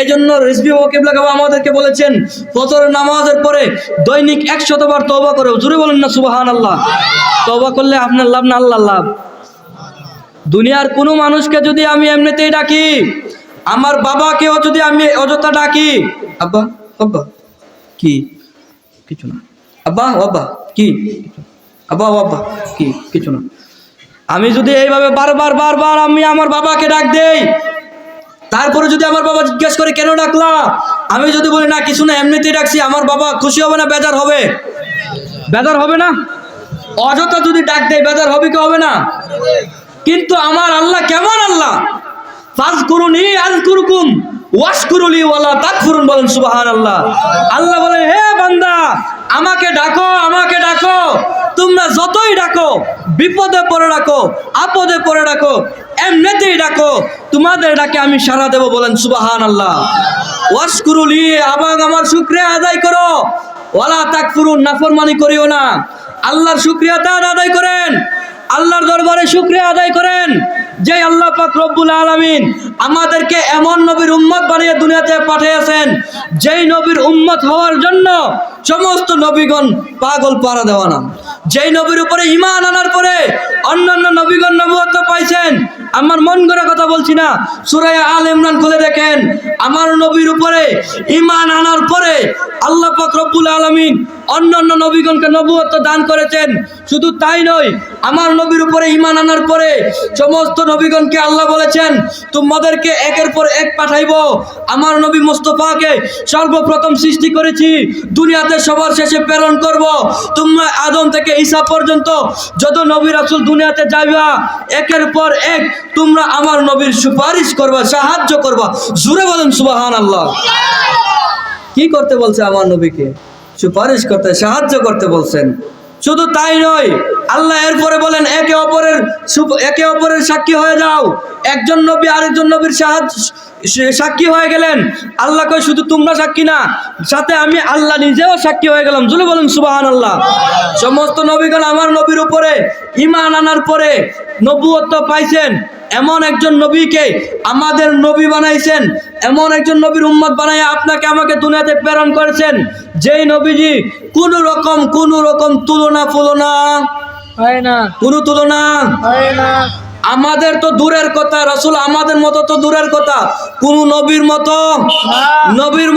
এজন্য রিজভী ও কিবলা কাবা আমাদেরকে বলেছেন ফজর নামাজের পরে দৈনিক 100 বার তওবা করো। জোরে বলেন না সুবহানাল্লাহ। তওবা করলে আপনার লাভ না আল্লাহর লাভ। দুনিয়ার কোনো মানুষকে যদি আমি এমনিতেই ডাকি, আমার বাবাকেও যদি আমি অযথা ডাকি, আব্বা আব্বা কি কিছু না, আব্বা আব্বা কি আব্বা আব্বা কি কিছু না, আমি যদি এইভাবে বারবার বারবার আমি আমার বাবাকে ডাক দেই, তারপরে যদি আমার বাবা জিজ্ঞেস করে কেন ডাকলা, আমি যদি বলি না কিছু না এমনিতেই ডাকছি, আমার বাবা খুশি হবে না বেজার হবে? বেজার হবে না? অযথা যদি ডাক দেয় বেজার হবে কি হবে না? কিন্তু আমার আল্লাহ কেমন আল্লাহ, ফাযকুরুনি আযকুরকুম ওয়াশকুরুলি ওয়ালা তাকফুরুন, বলেন সুবহানাল্লাহ। আল্লাহ বলেন হে বান্দা আমাকে ডাকো, আমাকে ডাকো, তোমরা যতই ডাকো, বিপদে পড়ে ডাকো, আপদে পড়ে ডাকো, এমনিতেই ডাকো, তোমাদের ডাকে আমি সাড়া দেব, বলেন সুবহানাল্লাহ। ওয়াশকুরুলি, আমার শুকরিয়া আদায় করো, ওয়ালা তাকফুরুন, নাফরমানি করিও না। আল্লাহর শুকরিয়া আদায় করেন, আল্লাহর দরবারে শুকরিয়া আদায় করেন যে আল্লাহ পাক রব্বুল আলামিন আমাদেরকে এমন নবীর উম্মত বানিয়ে দুনিয়াতে পাঠিয়েছেন, যেই নবীর উম্মত হওয়ার জন্য সমস্ত নবীগণ পাগল পারা দেওয়ানা। যেই নবীর উপরে ঈমান আনার পরে অন্যান্য নবীগণ নবুয়ত পাইছেন। আমার মন গড়া কথা বলছি না, সূরা আলে ইমরান খুলে দেখেন, আমার নবীর উপরে ঈমান আনার পরে আল্লাহ পাক রব্বুল আলামিন অন্যান্য নবীগণকে নবুয়ত দান করেছেন। শুধু তাই নয়, আমার নবীর উপরে ঈমান আনার পরে সমস্ত নবীগণকে আল্লাহ বলেছেন তোমাদেরকে একের পর এক পাঠাইবো। আমার নবী মুস্তাফাকে সর্বপ্রথম সৃষ্টি করেছি, দুনিয়াতে সবার শেষে প্রেরণ করব। তোমরা আদম থেকে ঈসা পর্যন্ত যত নবী রাসূল দুনিয়াতে যাইবা, একের পর এক তোমরা আমার নবীর সুপারিশ করবা, সাহায্য করবা। জোরে বলেন সুবহানাল্লাহ। কি করতে বলছে আমার নবীকে? সুপারিশ করতে, সাহায্য করতে বলছেন। শুধু তাই নয়, আল্লাহ এরপরে বলেন একে অপরের সাক্ষী হয়ে যাও। একজন নবী আরেকজন নবীর সাক্ষী হয়ে গেলেন। আল্লাহ কয় শুধু তোমরা সাক্ষী না, সাথে আমি আল্লাহ নিজেও সাক্ষী হয়ে গেলাম। জোরে বলেন সুবহানাল্লাহ। সমস্ত নবীগণ আমার নবীর উপরে ঈমান আনার পরে নবুয়ত পাইছেন, এমন একজন নবীকে আমাদের নবী বানাইছেন, এমন একজন নবীর উম্মত বানাইয়া আপনাকে আমাকে দুনিয়াতে প্রেরণ করেছেন, যেই নবীজি কোন রকম তুলনা হয় না, কোন তুলনা হয় না। আমাদের তো দূরের কথা, রাসূল আমাদের মতো তো দূরের কথা, কোন নবীর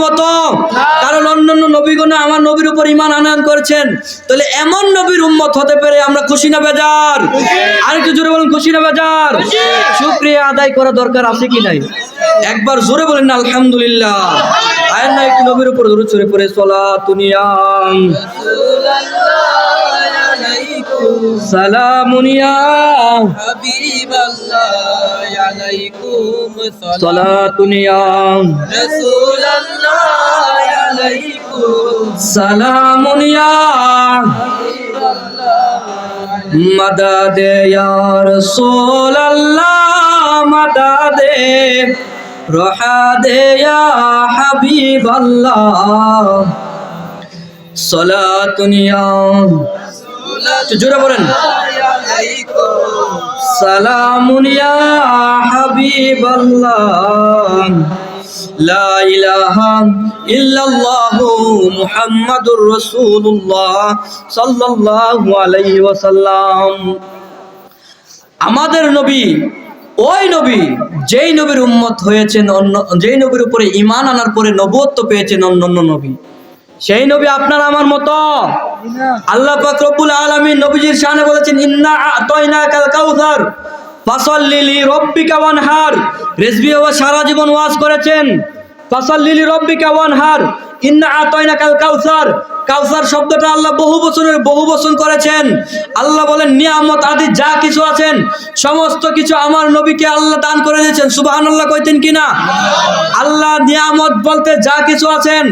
মতো কারণ অন্যান্য নবীগণ আমার নবীর উপর ঈমান আনয়ন করেছেন। তাহলে এমন নবীর উম্মত হতে পেরে আমরা খুশি না বেজার? আরেকটু জোরে বলেন, খুশি না বেজার? শুকরিয়া আদায় করা দরকার আছে কি নাই? একবার জোরে বলেন না আলহামদুলিল্লাহ। আয়ের না একটু নবীর উপর দরুদ শরীফ পড়ে সালাতুনিয়া সালামুন ইয়া হাবিবাল্লাহ আলাইকুম সালাতুন ইয়া রাসূলুল্লাহ আলাইকুম সালামুন ইয়া মাদাদে ইয়া রাসূলুল্লাহ মাদাদে রহাদে ইয়া হাবিবাল্লাহ সালাতুন ইয়া জোরে বলেন সালামুন ইয়া হাবিবাল্লাহ লা ইলাহা ইল্লাল্লাহু মুহাম্মাদুর রাসূলুল্লাহ সাল্লাল্লাহু আলাইহি ওয়াসাল্লাম। আমাদের নবী ওই নবী যেই নবীর উম্মত হয়েছেন, যেই নবীর উপরে ঈমান আনার পরে নবুয়ত্ব পেয়েছেন অন্যান্য নবী, সেই নবী আপনার আমার মতো। আল্লাহ পাক রব্বুল আলামিন নবীজির শানে বলেছেন, ইন্না আতাইনাকাল কাউসার ফাসাল্লি লিরাব্বিকা ওয়ানহার। রেজভী বাবা সারা জীবন ওয়াজ করেছেন, ফাসাল্লি লিরাব্বিকা ওয়ানহার, ইন্না আতাইনাকাল কাউসার। কাউসার শব্দটা আল্লাহ বহু বচন করেছেন। আল্লাহ বলেন নিয়ামত আদি যা কিছু আছেন সমস্ত কিছু আমার নবীকে আল্লাহ দান করে দিয়েছেন। সুবহানাল্লাহ কইতেন কিনা? আল্লাহ নিয়ামত বলতে যা কিছু আছেন,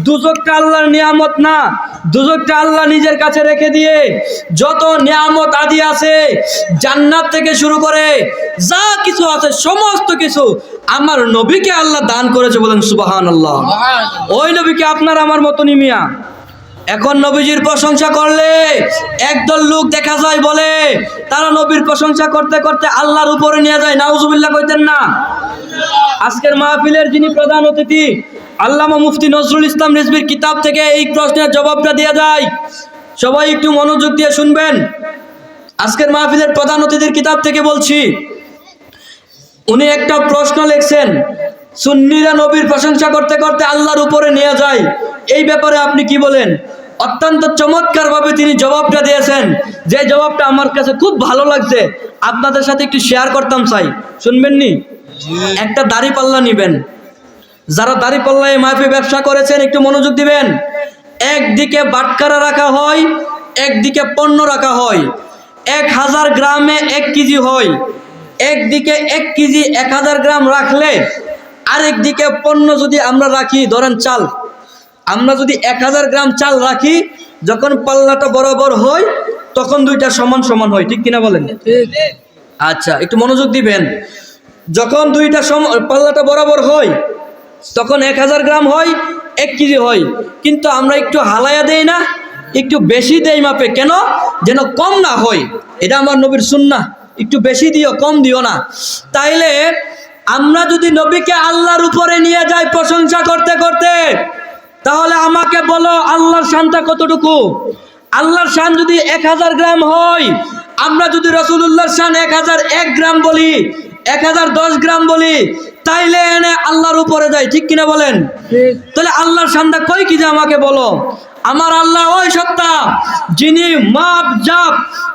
দুজকটা আল্লাহর নিয়ামত না, দুজকটা আল্লাহ নিজের কাছে রেখে দিয়ে যত নিয়ামত আদি আছে জান্নাত থেকে শুরু করে যা কিছু আছে সমস্ত কিছু আমার নবীকে আল্লাহ দান করেছে। বলেন সুবহানাল্লাহ। ওই নবীকে আপনার আমার মতো নিমিয়া। এখন নবীজির প্রশংসা করলে একদল লোক দেখা যায় বলে তারা নবীর প্রশংসা করতে করতে আল্লাহর উপরে নিয়ে যায়। নাউজুবিল্লাহ কইতেন না? আজকের মাহফিলের যিনি প্রধান অতিথি আল্লামা মুফতি নজরুল ইসলাম রিজভীর কিতাব থেকে এই প্রশ্নের জবাবটা দেয়া যায়। সবাই একটু মনোযোগ দিয়ে শুনবেন। আজকের মাহফিলের প্রধান অতিথির কিতাব থেকে বলছি, উনি একটা প্রশ্ন লিখছেন, সুন্নিরা নবীর প্রশংসা করতে করতে আল্লাহর উপরে নিয়ে যায়, এই ব্যাপারে আপনি কি বলেন? অত্যন্ত চমৎকার ভাবে তিনি জবাবটা দিয়েছেন, যে জবাবটা আমার কাছে খুব ভালো লাগছে, আপনাদের সাথে একটু শেয়ার করতাম চাই। শুনবেন নি? একটা দাড়িপাল্লা নিবেন। যারা দাড়িপাল্লায় মাফি ব্যবসা করেছেন একটু মনোযোগ দিবেন। একদিকে বাটখারা রাখা হয়, একদিকে পণ্য রাখা হয়। 1000 গ্রামে 1 কেজি হয়। একদিকে 1 কেজি 1000 গ্রাম রাখলে আরেক দিকে পণ্য যদি আমরা রাখি, ধরেন চাল, আমরা যদি 1000 গ্রাম চাল রাখি, যখন পাল্লাটা বরাবর হয় তখন দুইটা সমান সমান হয়। ঠিক কিনা বলেন? আচ্ছা, একটু মনোযোগ দিবেন। যখন দুইটা পাল্লাটা বরাবর হয় তখন 1000 গ্রাম হয়, 1 কেজি হয়। কিন্তু আমরা একটু হালায়া দেই না, একটু বেশি দেই মাপে। কেন? যেন কম না হয়। এটা আমার নবীর সুন্নাহ। একটু বেশি দিও, কম দিও না। তাইলে আমরা যদি নবীকে আল্লাহর উপরে নিয়ে যাই প্রশংসা করতে করতে, তাহলে আমাকে বলো আল্লাহর শানটা কতটুকু? আল্লাহর শান যদি 1000 গ্রাম হয়, আমরা যদি রাসূলুল্লাহর শান 1001 গ্রাম বলি, 1010 গ্রাম বলি, তাইলে এনে আল্লাহর উপরে যাই। ঠিক কিনা বলেন? তাহলে আল্লাহর শানটা কই কি যে আমাকে বলো। আমার আল্লাহ ওই সত্তা যিনি মাপ জাপ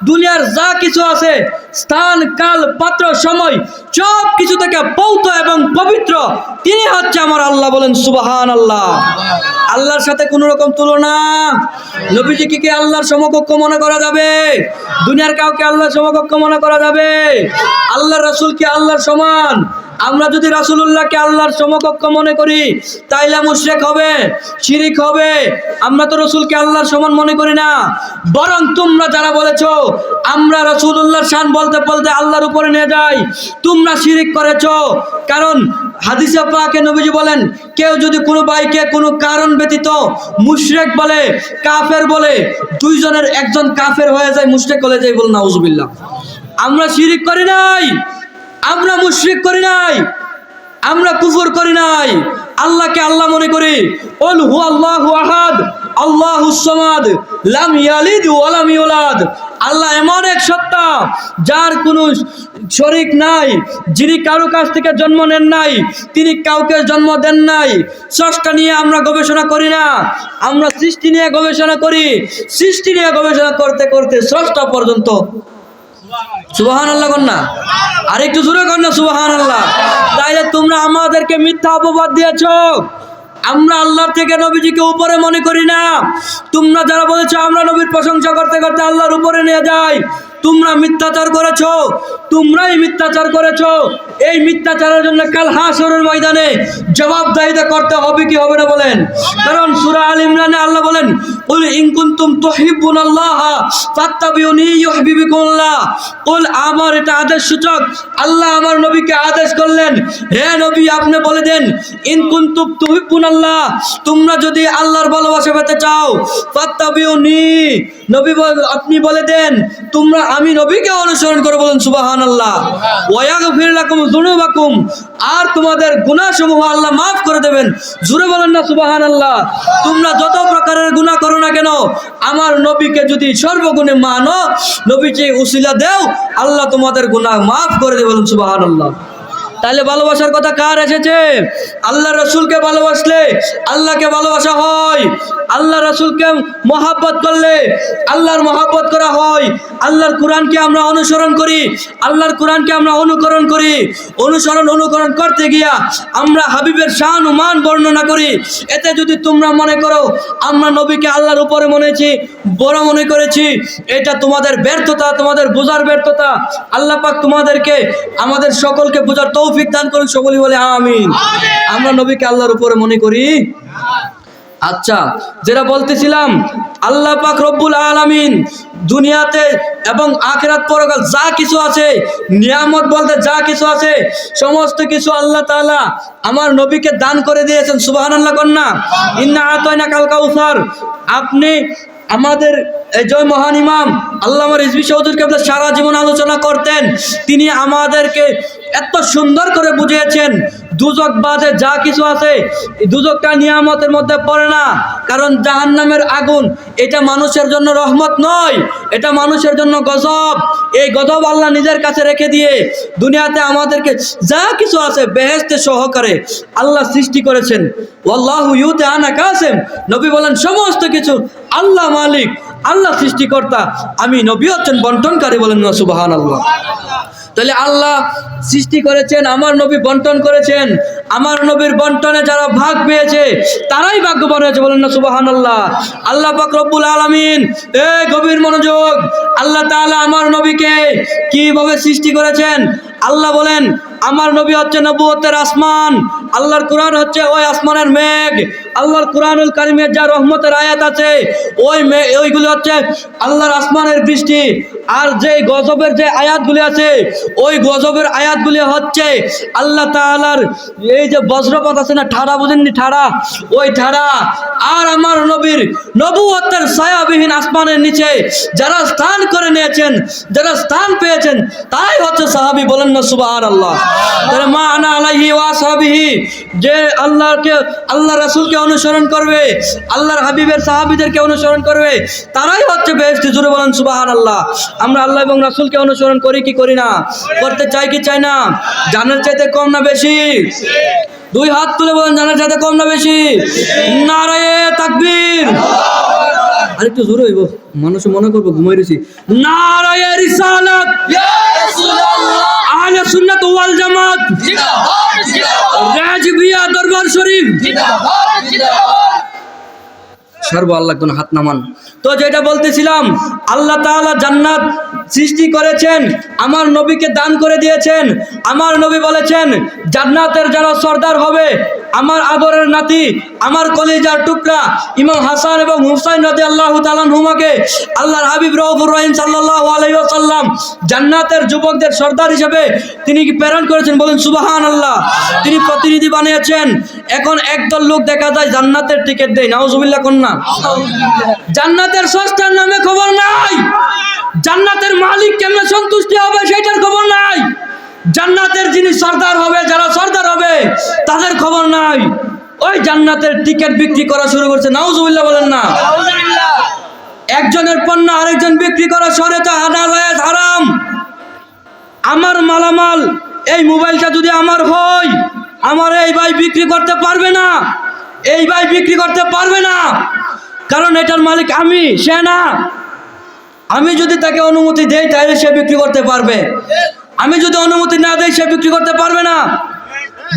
দুনিয়ার যা কিছু আছে, স্থান কাল পাত্র সময় সব কিছু থেকে পৌত এবং পবিত্র, তিনি হচ্ছে আমার আল্লাহ। বলেন সুবহানাল্লাহ। আল্লাহর সাথে কোন রকম তুলনা? নবীজিকে কি আল্লাহর সমকক্ষ মনে করা যাবে? দুনিয়ার কাউকে আল্লাহর সমকক্ষ মনে করা যাবে? আল্লাহর রাসূল কি আল্লাহর সমান? আমরা যদি রাসূলুল্লাহকে আল্লাহর সমকক্ষ মনে করি তাইলে মুশরিক হবে, শিরিক হবে। আমরা তো রাসূলকে আল্লাহর সমান মনে করি না। বরং তোমরা যারা বলেছো আমরা রাসূলুল্লাহর শান বলতে বলতে আল্লাহর উপরে নিয়ে যাই, তোমরা শিরিক করেছো। কারণ হাদিসে পাকে নবীজি বলেন, কেউ যদি কোনো ভাইকে কোনো কারণ ব্যতীত মুশরিক বলে, কাফের বলে, দুইজনের একজন কাফের হয়ে যায়, মুশরিক হয়ে যায়। বল নাউজুবিল্লাহ। আমরা শিরিক করি নাই, আমরা মুশরিক করি নাই, আমরা কুফর করি নাই, আল্লাহকে আল্লাহ মনে করি। কুল হুয়াল্লাহু আহাদ আল্লাহুস সামাদ লাম ইয়ালিদ ওয়া লাম ইউলাদ। আল্লাহ এমন এক সত্তা যার কোনো শরীক নাই, যিনি কারো কাছ থেকে জন্ম নেন নাই, তিনি কাউকে জন্ম দেন নাই। স্রষ্টা নিয়ে আমরা গবেষণা করি না, আমরা সৃষ্টি নিয়ে গবেষণা করি। সৃষ্টি নিয়ে গবেষণা করতে করতে স্রষ্টা পর্যন্ত। সুবহানাল্লাহ কর না? আর একটু জোরে কর না সুবহানাল্লাহ। তাইলে তোমরা আমাদেরকে মিথ্যা অপবাদ দিয়েছো। আমরা আল্লাহর থেকে নবীজিকে উপরে মনে করি না। তোমরা যারা বলেছো আমরা নবীর প্রশংসা করতে করতে আল্লাহর উপরে নিয়ে যাই, তোমরা মিথ্যাচার করেছো, তোমরাই মিথ্যাচার করেছো। এই মিথ্যাচারের জন্য কাল হাসরের ময়দানে জবাবদিহিতা করতে হবে কি হবে না বলেন? কারণ সূরা আল ইমরানে আল্লাহ বলেন, কুল ইন কুনতুম তুহিব্বুনাল্লাহ ফাত্তাবিউনি ইউহিব্বুকুমুল্লাহ। কুল, আমার এটা আদেশ সূচক। আল্লাহ আমার নবীকে আদেশ করলেন, হে নবী আপনি বলে দেন, ইন কুনতুম তুহিব্বুনাল্লাহ, তোমরা যদি আল্লাহর ভালোবাসা পেতে চাও, ফাত্তাবিউনি, নবী আপনি বলে দেন তোমরা আমি নবীকে অনুসরণ করে, বলুন সুবহানাল্লাহ। ওয়া ইয়াগফির লাকুম যুনুবাকুম, আর তোমাদের গুনাহসমূহ আল্লাহ মাফ করে দেবেন। জোরে বলেন না সুবহানাল্লাহ। তোমরা যত প্রকারের গুনাহ করো না কেন, আমার নবীকে যদি সর্বগুণে মানো, নবীকে উসিলা দেও, আল্লাহ তোমাদের গুনাহ মাফ করে দেবেন, বলুন সুবহানাল্লাহ। তাহলে ভালোবাসার কথা কার এসেছে? আল্লাহ রসুলকে ভালোবাসলে আল্লাহকে ভালোবাসা হয়। আল্লাহ রসুলকে মহাব্বত করলে আল্লাহর মহাব্বত করা হয়। আল্লাহর কোরআনকে আমরা অনুসরণ করি, আল্লাহর কোরআনকে আমরা অনুকরণ করি। অনুকরণ করতে গিয়া আমরা হাবিবের শান ও মান বর্ণনা করি। এতে যদি তোমরা মনে করো আমরা নবীকে আল্লাহর উপরে বড় মনে করেছি, এটা তোমাদের ব্যর্থতা, তোমাদের বোঝার ব্যর্থতা। আল্লাহ পাক তোমাদেরকে, আমাদের সকলকে বোঝার তৌফিক দান করুন। সকলেই বলে আমিন। আমরা নবীকে আল্লাহর উপরে মনে করি। আচ্ছা, যেটা বলতেছিলাম, আল্লাহ পাক রব্বুল আলামিন দুনিয়াতে এবং আখিরাত পরকাল যা কিছু আছে, নিয়ামত বলতে যা কিছু আছে, সমস্ত কিছু আল্লাহ তাআলা আমার নবীকে দান করে দিয়েছেন। সুবহানাল্লাহ কন্যা। ইন্না আতাইনাকাল কাউসার। আপনি আমাদের এই জয় মহান ইমাম আল্লামা রিজভী চৌধুরী কেবলা সারা জীবন আলোচনা করতেন। তিনি আমাদেরকে এত সুন্দর করে বুঝিয়েছেন, দুজক বাদে যা কিছু আছে, দুজকটা নিয়ামতের মধ্যে পড়ে না। কারণ জাহান্নামের আগুন এটা মানুষের জন্য রহমত নয়, এটা মানুষের জন্য গজব। এই গজব আল্লাহ নিজের কাছে রেখে দিয়ে দুনিয়াতে আমাদেরকে যা কিছু আছে বেহেশতে সহকারে আল্লাহ সৃষ্টি করেছেন। ওয়াল্লাহু ইউতি আনা কাসেম। নবী বলেন সমস্ত কিছু আল্লাহ মালিক, আল্লাহ সৃষ্টিকর্তা, আমি নবী হচ্ছেন বন্টনকারী। বলেন না সুবহানাল্লাহ। তাহলে আল্লাহ সৃষ্টি করেছেন, আমার নবী বন্টন করেছেন। আমার নবীর বন্টনে যারা ভাগ পেয়েছে তারাই ভাগ্যবান হয়েছে। বলেন না সুবহানাল্লাহ। আল্লাহ পাক রব্বুল আলামিন, গভীর মনোযোগ, আল্লাহ তাআলা আমার নবীকে কিভাবে সৃষ্টি করেছেন। আল্লাহ বলেন আমার নবী হচ্ছে নবুয়তের আসমান, আল্লাহর কোরআন হচ্ছে ওই আসমানের মেঘ। আল্লাহর কোরআনুল কারীমের যা রহমতের আয়াত আছে, ওইগুলো হচ্ছে আল্লাহর আসমানের বৃষ্টি। আর যে গজবের যে আয়াতগুলি আছে, ওই গজবের আয়াতগুলি হচ্ছে আল্লাহ তাআলার এই যে বজ্রপাত আছে না, ঠাড়া, বুঝেননি ঠাড়া, ওই ঠাড়া। আর আমার নবীর নবুয়তের ছায়াবিহীন আসমানের নিচে যারা স্থান করে নিয়েছেন, যারা স্থান পেয়েছেন, তাই হচ্ছে সাহাবী। বলেন না সুবহানাল্লাহ। তাহলে মা আনা আলাইহি ওয়া সাহাবিহি, যে আল্লাহ রাসূলকে অনুসরণ করবে, আল্লাহর হাবিবের সাহাবীদেরকে অনুসরণ করবে, তারাই হচ্ছে বেহেশতি। জোরে বলেন সুবহানাল্লাহ। আমরা আল্লাহ এবং রাসূলকে অনুসরণ করি কি করি না? করতে চাই কি চাই না? জানার চাইতে কম না বেশি? দুই হাত তুলে বলেন জানার চাইতে কম না বেশি? নারায়ে তাকবীর। আরেকটু জোরে হইব, মানুষ মনে করবো ঘুমাই রয়েছি। নারায়ে রিসালাত, ইয়া রাসূলুল্লাহ, আহলে সুন্নাত ওয়াল জামাত, জিন্দাবাদ জিন্দাবাদ, রাজবিয়া দরবার শরীফ, জিন্দাবাদ জিন্দাবাদ। সর্ব আল্লাহ কোন হাত নামান। তো যেটা বলতেছিলাম, আল্লাহ তাআলা জান্নাত সৃষ্টি করেছেন, আমার নবীকে দান করে দিয়েছেন। আমার নবী বলেছেন জান্নাতের যারা সর্দার হবে, আমার আদরের নাতি, আমার কলিজার টুকরা ইমাম হাসান এবং হুসাইন রাদিয়াল্লাহু তাআলা আনহুমাকে আল্লাহর হাবিব রউফুর রহিম সাল্লাল্লাহু আলাইহি ওয়াসাল্লাম জান্নাতের যুবকদের সর্দার হিসেবে তিনি কি প্রেরণ করেছেন? বলেন সুবহানাল্লাহ। তিনি প্রতিনিধি বানিয়েছেন। এখন একদল লোক দেখা যায় জান্নাতের টিকিট দেয়, নাউজুবিল্লাহ কোন না। জান্নাতের সস্তার নামে খবর নাই, জান্নাতের মালিক কেমনে সন্তুষ্টি হবে সেটার খবর নাই, জান্নাতের যিনি সর্দার হবে, যারা সর্দার হবে তাদের খবর নাই। ওই জান্নাতের টিকিট বিক্রি করা শুরু করছে, নাউজুবিল্লাহ বলেন না। একজনের পণ্য আরেকজন বিক্রি করা শরীয়তে হারাম। আমার মালামাল, এই মোবাইলটা যদি আমার হয়, আমার এই ভাই বিক্রি করতে পারবে না, এই ভাই বিক্রি করতে পারবে না, কারণ এটার মালিক আমি, সে না। আমি যদি তাকে অনুমতি দেই তাহলে সে বিক্রি করতে পারবে, আমি যদি অনুমতি না দেই সে বিক্রি করতে পারবে না।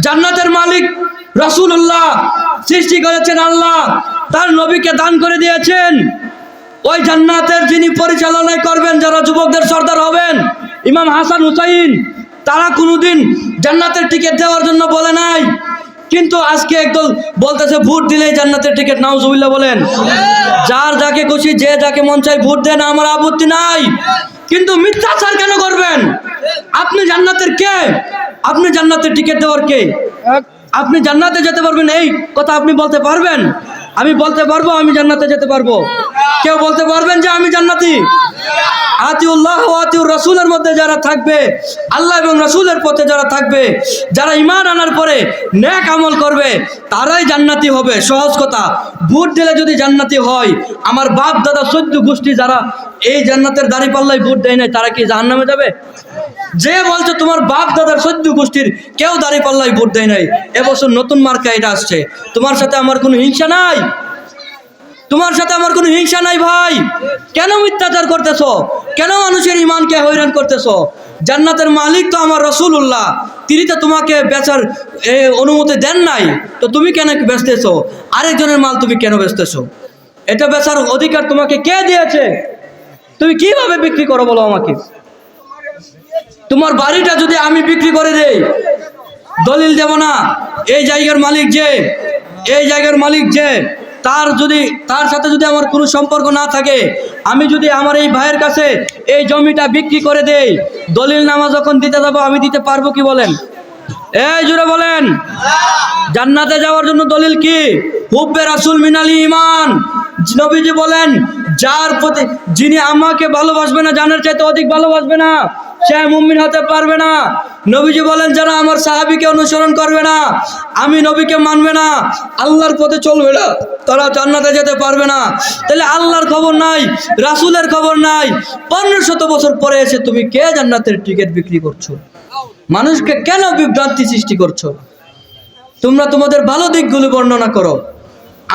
জান্নাতের মালিক রাসূলুল্লাহ সৃষ্টি করেছেন আল্লাহ, তার নবীকে দান করে দিয়েছেন। ওই জান্নাতের যিনি পরিচালনা করবেন, যারা যুবকদের সর্দার হবেন, ইমাম হাসান হুসাইন, তারা কোনোদিন জান্নাতের টিকিট দেওয়ার জন্য বলে নাই। কিন্তু আজকে একদল বলতেছে ভোট দিলেই জান্নাতের টিকিট, নাউজুবিল্লাহ বলেন। যার যাকে খুশি, যে যাকে মন চাই ভোট দেন, আমার আপত্তি নাই। কিন্তু মিথ্যাচার কেন করবেন? আপনি জান্নাতের কে? আপনি জান্নাতের টিকিট দেওয়ার কে? আপনি জান্নাতে যেতে পারবেন এই কথা আপনি বলতে পারবেন? আমি বলতে পারবো আমি জান্নাতে যেতে পারবো? কেউ বলতে পারবেন যে আমি জান্নাতি? আতিউল্লাহ ওয়া আতিউর রাসূলের মধ্যে যারা থাকবে, আল্লাহ এবং রাসূলের পথে যারা থাকবে, যারা ঈমান আনার পরে নেক আমল করবে, তারাই জান্নাতি হবে। সহজ কথা। ভোট দিলে যদি জান্নাতি হয়, আমার বাপ দাদা 14 গোষ্ঠী যারা এই জান্নাতের দাঁড়িপাল্লায় ভোট দেয় নাই, তারা কি জাহান্নামে যাবে? যে বলছে তোমার বাপ দাদার 14 গোষ্ঠীর কেউ দাঁড়িপাল্লায় ভোট দেয় নাই, এবছর নতুন মার্কা এটা আসছে, তোমার সাথে আমার কোনো হিংসা নাই, তোমার সাথে আমার কোনো হিংসা নাই ভাই। কেন মিথ্যাচার করতেছো? কেন মানুষের ঈমানকে হয়রান করতেছো? জান্নাতের মালিক তো আমার রাসূলুল্লাহ, তিনি তো তোমাকে বেচার অনুমতি দেন নাই, তো তুমি কেন বেচতেছো? আরেকজনের মাল তুমি কেন বেচতেছো? এটা বেচার অধিকার তোমাকে কে দিয়েছে? তুমি কিভাবে বিক্রি করো বলো আমাকে? তোমার বাড়িটা যদি আমি বিক্রি করে দেই, দলিল দেব না, এই জায়গার মালিক যে তার সাথে যদি আমার কোনো সম্পর্ক না থাকে, আমি যদি আমার এই ভাইয়ের কাছে এই জমিটা বিক্রি করে দেই, দলিল নামা যখন দিতে যাবো আমি দিতে পারবো কি বলেন? এই জোরে বলেন। জান্নাতে যাওয়ার জন্য দলিল কি? হুব্বে রাসূল মিনাল ঈমান। নবীজি বলেন, যিনি আমাকে ভালোবাসবে না, জানের চাইতে অধিক ভালোবাসবে না, সে মুমিন হতে পারবে না। নবীজি বলেন, যারা আমার সাহাবীকে অনুসরণ করবে না, আমি নবীকে মানবে না, আল্লাহর পথে চলবে না, তারা জান্নাতে যেতে পারবে না। তাহলে আল্লাহর খবর নাই, রাসূলের খবর নাই, 1500 বছর পরে এসে তুমি কে জান্নাতের টিকিট বিক্রি করছো? মানুষকে কেন বিভ্রান্তি সৃষ্টি করছো? তোমরা তোমাদের ভালো দিকগুলো বর্ণনা করো,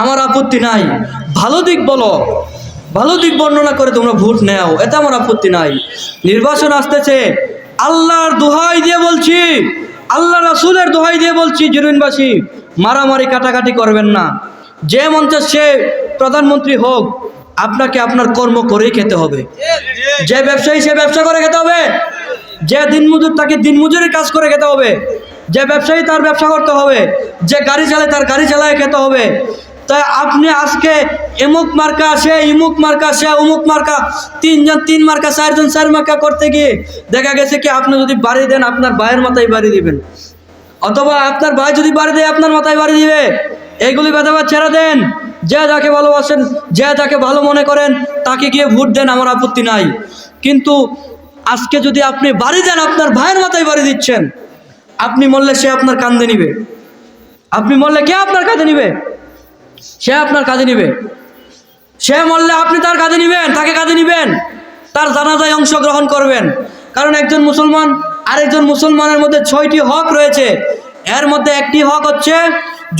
আমার আপত্তি নাই। ভালো দিক বলো, ভালো দিক বর্ণনা করে তোমরা ভোট নাও, এটা আমার আপত্তি নাই। নির্বাচন আসতেছে, আল্লাহর দোহাই দিয়ে বলছি, আল্লাহ রাসূলের দোহাই দিয়ে বলছি, জুরিনবাসী মারামারি কাটাকাটি করবেন না। যে মঞ্চে সে প্রধানমন্ত্রী হোক, আপনাকে আপনার কর্ম করেই খেতে হবে। যে ব্যবসায়ী সে ব্যবসা করে খেতে হবে, যে দিনমজুর তাকে দিনমজুরের কাজ করে খেতে হবে, যে ব্যবসায়ী তার ব্যবসা করতে হবে, যে গাড়ি চালায় তার গাড়ি চালায় খেতে হবে। তাই আপনি আজকে এমুক মার্কা, সে ইমুক মার্কা, সে অমুক মার্কা, 3 জন 3 মার্কা, 4 জন 4 মার্কা করতে গিয়ে দেখা গেছে কি আপনি যদি বাড়ি দেন আপনার ভাইয়ের মাথায় বাড়ি দিবেন, অথবা আপনার ভাই যদি বাড়ি দেয় আপনার মাথায় বাড়ি দিবে। এইগুলি ভেদাভেদ ছেড়ে দেন। যে যাকে ভালোবাসেন, যে যাকে ভালো মনে করেন তাকে গিয়ে ভোট দেন, আমার আপত্তি নাই। কিন্তু আজকে যদি আপনি বাড়ি দেন, আপনার ভাইয়ের মাথায় বাড়ি দিচ্ছেন, আপনি মরলে সে আপনার কাঁধে নিবে, আপনি মরলে কে আপনার কাঁধে নিবে? সে আপনার কাঁধে নিবে। সে মরলে আপনি তার কাঁধে নিবেন, তাকে কাঁধে নিবেন, তার জানাজায় অংশগ্রহণ করবেন। কারণ একজন মুসলমান আরেকজন মুসলমানের মধ্যে 6টি হক রয়েছে। এর মধ্যে একটি হক হচ্ছে,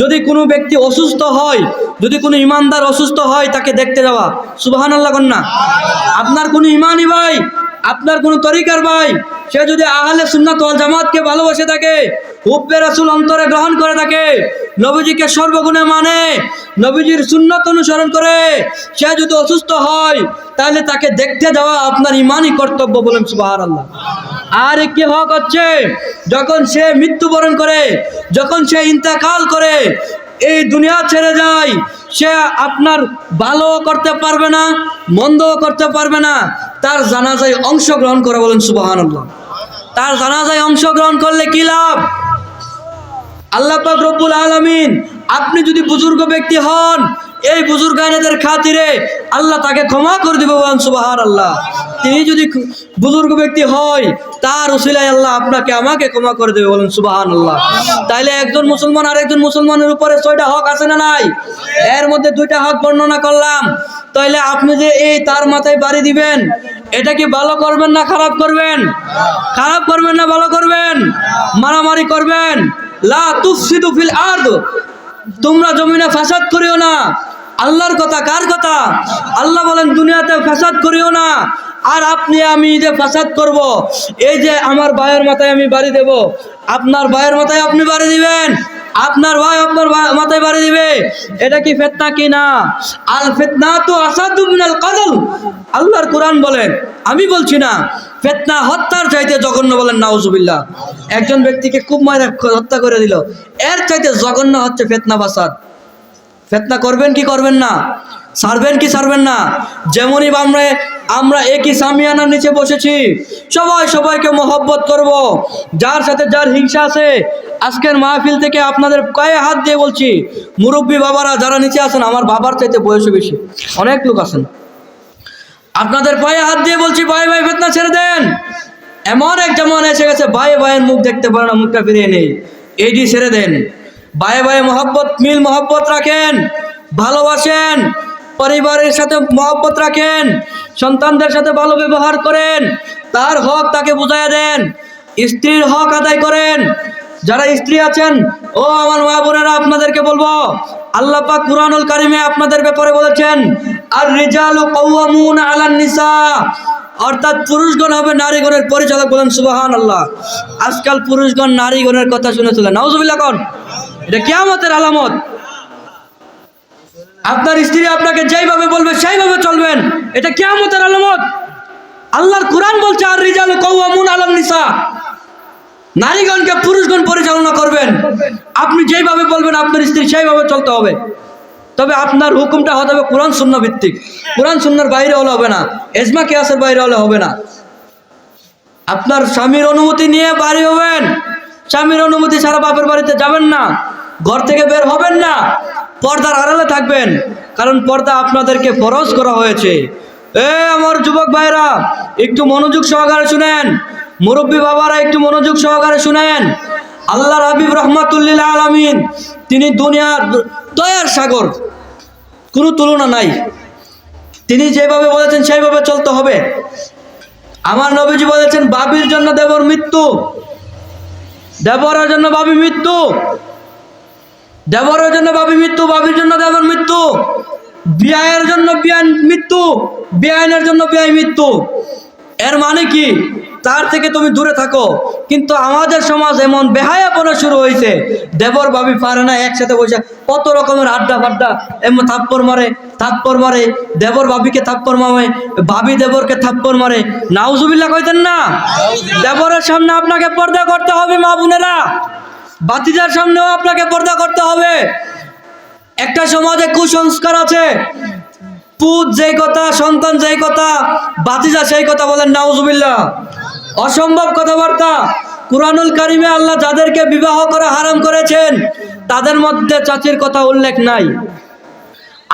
যদি কোনো ব্যক্তি অসুস্থ হয়, যদি কোনো ইমানদার অসুস্থ হয়, তাকে দেখতে যাওয়া। সুবহানাল্লাহ কন্যা। আপনার কোনো ইমানি ভাই, আপনার কোনো তরিকার ভাই, সে যদি আহলে সুন্নাত ওয়াল জামাতকে ভালোবাসে থাকে, হুব্বে রাসূল অন্তরে গ্রহণ করে থাকে, নবীজিকে সর্বগুণে মানে, নবীজির সুন্নাত অনুসরণ করে, সে যদি অসুস্থ হয়, তাহলে তাকে দেখতে যাওয়া আপনার ইমানি কর্তব্য। বলেন সুবহানাল্লাহ। আর একটি হক হচ্ছে, যখন সে মৃত্যুবরণ করে, যখন সে ইন্তেকাল করে, এই দুনিয়া ছেড়ে যায়, সে আপনার ভালোও করতে পারবে না, মন্দও করতে পারবে না, তার জানাজায় অংশগ্রহণ করে। বলেন সুবহানাল্লাহ। তার জানাজায় অংশগ্রহণ করলে কি লাভ? আল্লাহ পাক রব্বুল আলামিন, আপনি যদি বুজুর্গ ব্যক্তি হন, এই বুজুর্গানেদের খাতিরে আল্লাহ তাকে ক্ষমা করে দিবে। বলেন সুবহানাল্লাহ। তিনি যদি বুজুর্গ ব্যক্তি হয়, তার উসিলায় আল্লাহ আপনাকে আমাকে ক্ষমা করে দেবে। বলেন সুবহানাল্লাহ। তাইলে একজন মুসলমান আরেকজন মুসলমানের উপরে 6টা হক আছে না নাই? এর মধ্যে 2টা হক বর্ণনা করলাম। তাইলে আপনি যে এই তার মাথায় বাড়ি দিবেন, এটা কি ভালো করবেন না খারাপ করবেন? খারাপ করবেন না ভালো করবেন? মারামারি করবেন। লা তুফসিদু ফিল আরদ, তোমরা জমিনে ফাসাদ করিও না। আল্লাহর কথা, কার কথা? আল্লাহ বলেন দুনিয়াতে ফাসাদ করিও না। আর আপনি আমি যে ফাসাদ করব, এই যে আমার ভাইয়ের মাথায় আমি বাড়ি দেব, আপনার ভাইয়ের মাথায় আপনি বাড়ি দিবেন, আপনার ভাই আপনার মাথায় বাড়ি দিবে, এটা কি ফিতনা কি না? আল ফিতনাতু আসাদু মিনাল কতল। আল্লাহর কোরআন বলেন, আমি বলছি না, ফিতনা হত্যার চাইতে জঘন্য। বলেন নাউজুবিল্লাহ। একজন ব্যক্তিকে খুব মারা হত্যা করে দিল, এর চাইতে জঘন্য হচ্ছে ফিতনা ফাসাদ। ফিতনা করবেন কি করবেন না? ছাড়বেন কি ছাড়বেন না? যেমনই আমরা একই সামিয়ানার নিচে বসেছি, সবাই সবাইকে মহব্বত করব। যার সাথে যার হিংসা আছে, আজকের মাহফিল থেকে আপনাদের পায়ে হাত দিয়ে বলছি, মুরব্বী বাবারা যারা নিচে আছেন, আমার বাবার চাইতে বয়সে বেশি অনেক লোক আছেন, আপনাদের পায়ে হাত দিয়ে বলছি, ভাই ভাই ফিতনা ছেড়ে দেন। এমন এক জামানা এসে গেছে, ভাই ভাইয়ের মুখ দেখতে পারে না, মুখটা ফিরিয়ে নেই। এইটি ছেড়ে দেন। ভাই ভাই মহব্বত, মিল মহব্বত রাখেন, ভালোবাসেন, পরিবারের সাথে মহব্বত রাখেন, সন্তানদের সাথে ভালো ব্যবহার করেন, তার হক তাকে বুঝাইয়া দেন, স্ত্রীর হক আদায় করেন। যারা স্ত্রী আছেন, ও আমার মা বোনেরা, আপনাদেরকে বলবো, আল্লাহ পাক কুরআনুল কারিমে আপনাদের ব্যাপারে বলেছেন, আর রিজালু কাওয়ামুনা আলান নিসা, অর্থাৎ পুরুষগণ হবে নারীগণের পরিচালক। বলেন সুবহানাল্লাহ। আজকাল পুরুষগণ নারীগণের কথা শুনে চলে, নাউজুবিল্লাহ কোন। এটা কিয়ামতের আলামত। আপনার স্ত্রী আপনাকে যেইভাবে বলবে সেইভাবে চলবেন, এটা কিয়ামতের আলামত। আল্লাহর কুরআন বলছে, আর রিজালু কাওয়ামুনা আলান নিসা, নারীগণকে পুরুষগণ পরিচালনা করবেন। আপনি যেইভাবে বলবেন আপনার স্ত্রী সেইভাবে চলতে হবে। তবে আপনার হুকুমটা হতে হবে কোরআন সুন্নাহ ভিত্তিক। কোরআন সুন্নাহর বাইরে হলে হবে না, ইজমা কিয়াসের বাইরে হলে হবে না। আপনার স্বামীর অনুমতি নিয়ে বাড়ি হবেন, স্বামীর অনুমতি ছাড়া বাপের বাড়িতে যাবেন না, ঘর থেকে বের হবেন না, পর্দার আড়ালে থাকবেন, কারণ পর্দা আপনাদেরকে ফরজ করা হয়েছে। আমার যুবক ভাইরা, একটু মনোযোগ সহকারে শুনেন, মুরব্বী বাবারা একটু মনোযোগ সহকারে শুনেন। আল্লাহর হাবিব রাহমাতুল্লিল আলামিন, তিনি দুনিয়ার দয়ার সাগর, কোনো তুলনা নাই। তিনি যেভাবে বলেছেন সেইভাবে চলতে হবে। আমার নবীজি বলেছেন, বাবির জন্য দেবর মৃত্যু, দেবরের জন্য বাবি মৃত্যু, দেবরের জন্য বাবি মৃত্যু, বাবির জন্য দেবর মৃত্যু, বিয়ায়ের জন্য বিয়ান মৃত্যু, বিয়াইনের জন্য বিয়াই মৃত্যু। এর মানে কি? তার থেকে তুমি দূরে থাকো। কিন্তু আমাদের সমাজ এমন বেহায়াপনা শুরু হয়েছে, দেবর ভাবি পারে না একসাথে বসে কত রকমের আড্ডা ফাড্ডা, এমন থাপ্পড় মারে, দেবর ভাবিকে থাপ্পড় মারে, ভাবি দেবরকে থাপ্পড় মারে। নাউজুবিল্লাহ কইতেন না? দেবরের সামনে আপনাকে পর্দা করতে হবে মা বোনেরা, বাতিজার সামনেও আপনাকে পর্দা করতে হবে। একটা সমাজে কুসংস্কার আছে, পুত যেই কথা, সন্তান যেই কথা, বাতিজা সেই কথা বলেন, নাউজুবিল্লাহ। অসম্ভব কথাবার্তা। কুরআনুল কারিমে আল্লাহ যাদেরকে বিবাহ করা হারাম করেছেন, তাদের মধ্যে চাচির কথা উল্লেখ নাই।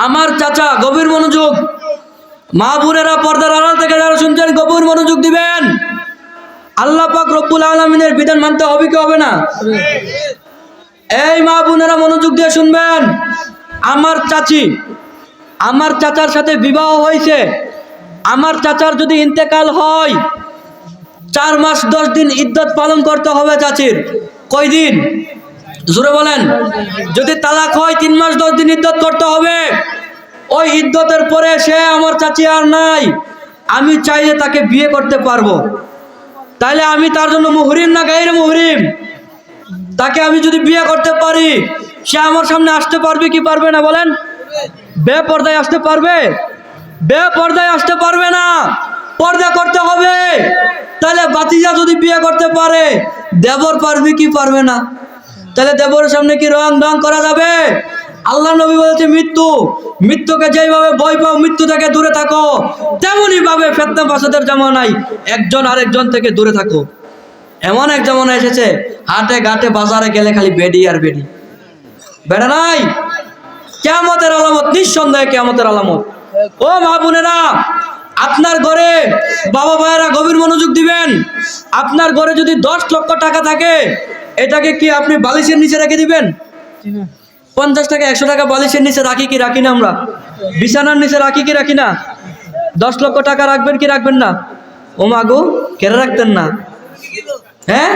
আমার চাচা, গভীর মনোযোগ, মা বোনেরা পর্দার আড়াল থেকে যারা শুনছেন গভীর মনোযোগ দিবেন। আল্লাহ পাক রব্বুল আলামিনের বিধান মানতে হবে কি হবে না? এই মা বোনেরা মনোযোগ দিয়ে শুনবেন। আমার চাচি, আমার চাচার সাথে বিবাহ হয়েছে। আমার চাচার যদি ইন্তেকাল হয়, 4 মাস 10 দিন ইদ্যত পালন করতে হবে চাচির। কয়দিন? জোরে বলেন। যদি তালাক হয় 3 মাস 10 দিন ইদ্যত করতে হবে। ওই ইদ্যতের পরে সে আমার চাচি আর নাই, আমি চাইলে তাকে বিয়ে করতে পারবো। তাইলে আমি তার জন্য মুহরিম না গায়রে মুহরিম? তাকে আমি যদি বিয়ে করতে পারি, সে আমার সামনে আসতে পারবে কি পারবে না বলেন? বেপর্দায় আসতে পারবে? বেপর্দায় আসতে পারবে না, পর্দা করতে হবে। তাহলে বাতিজা যদি বিয়ে করতে পারে, দেবর পারবে কি পারবে না? তাহলে দেবরের সামনে কি রং করা যাবে? আল্লাহ নবী বলেছে, মৃত্যুকে যেইভাবে ভয় পাও, মৃত্যু থেকে দূরে থাকো, তেমনি ভাবে ফিতনা ফাসাদের জামানায় একজন আরেকজন থেকে দূরে থাকো। এমন এক জামানা এসেছে, হাটে ঘাটে বাজারে গেলে খালি বেডি আর বেডি, বেড়া নাই। কিয়ামতের আলামত, নিঃসন্দেহে কিয়ামতের আলামত। ও মা বোনেরা, আপনার ঘরে বাবা ভাইয়েরা গভীর মনোযোগ দিবেন। আপনার ঘরে যদি 10 লক্ষ টাকা থাকে, এটাকে কি আপনি বালিশের নিচে রেখে দিবেন? 50 টাকা 100 টাকা বালিশের নিচে রাখি কি রাখি না? আমরা বিছানার নিচে রাখি কি রাখি না? 10 লক্ষ টাকা রাখবেন কি রাখবেন না? ও মাগো, কেন রাখতেন না? হ্যাঁ,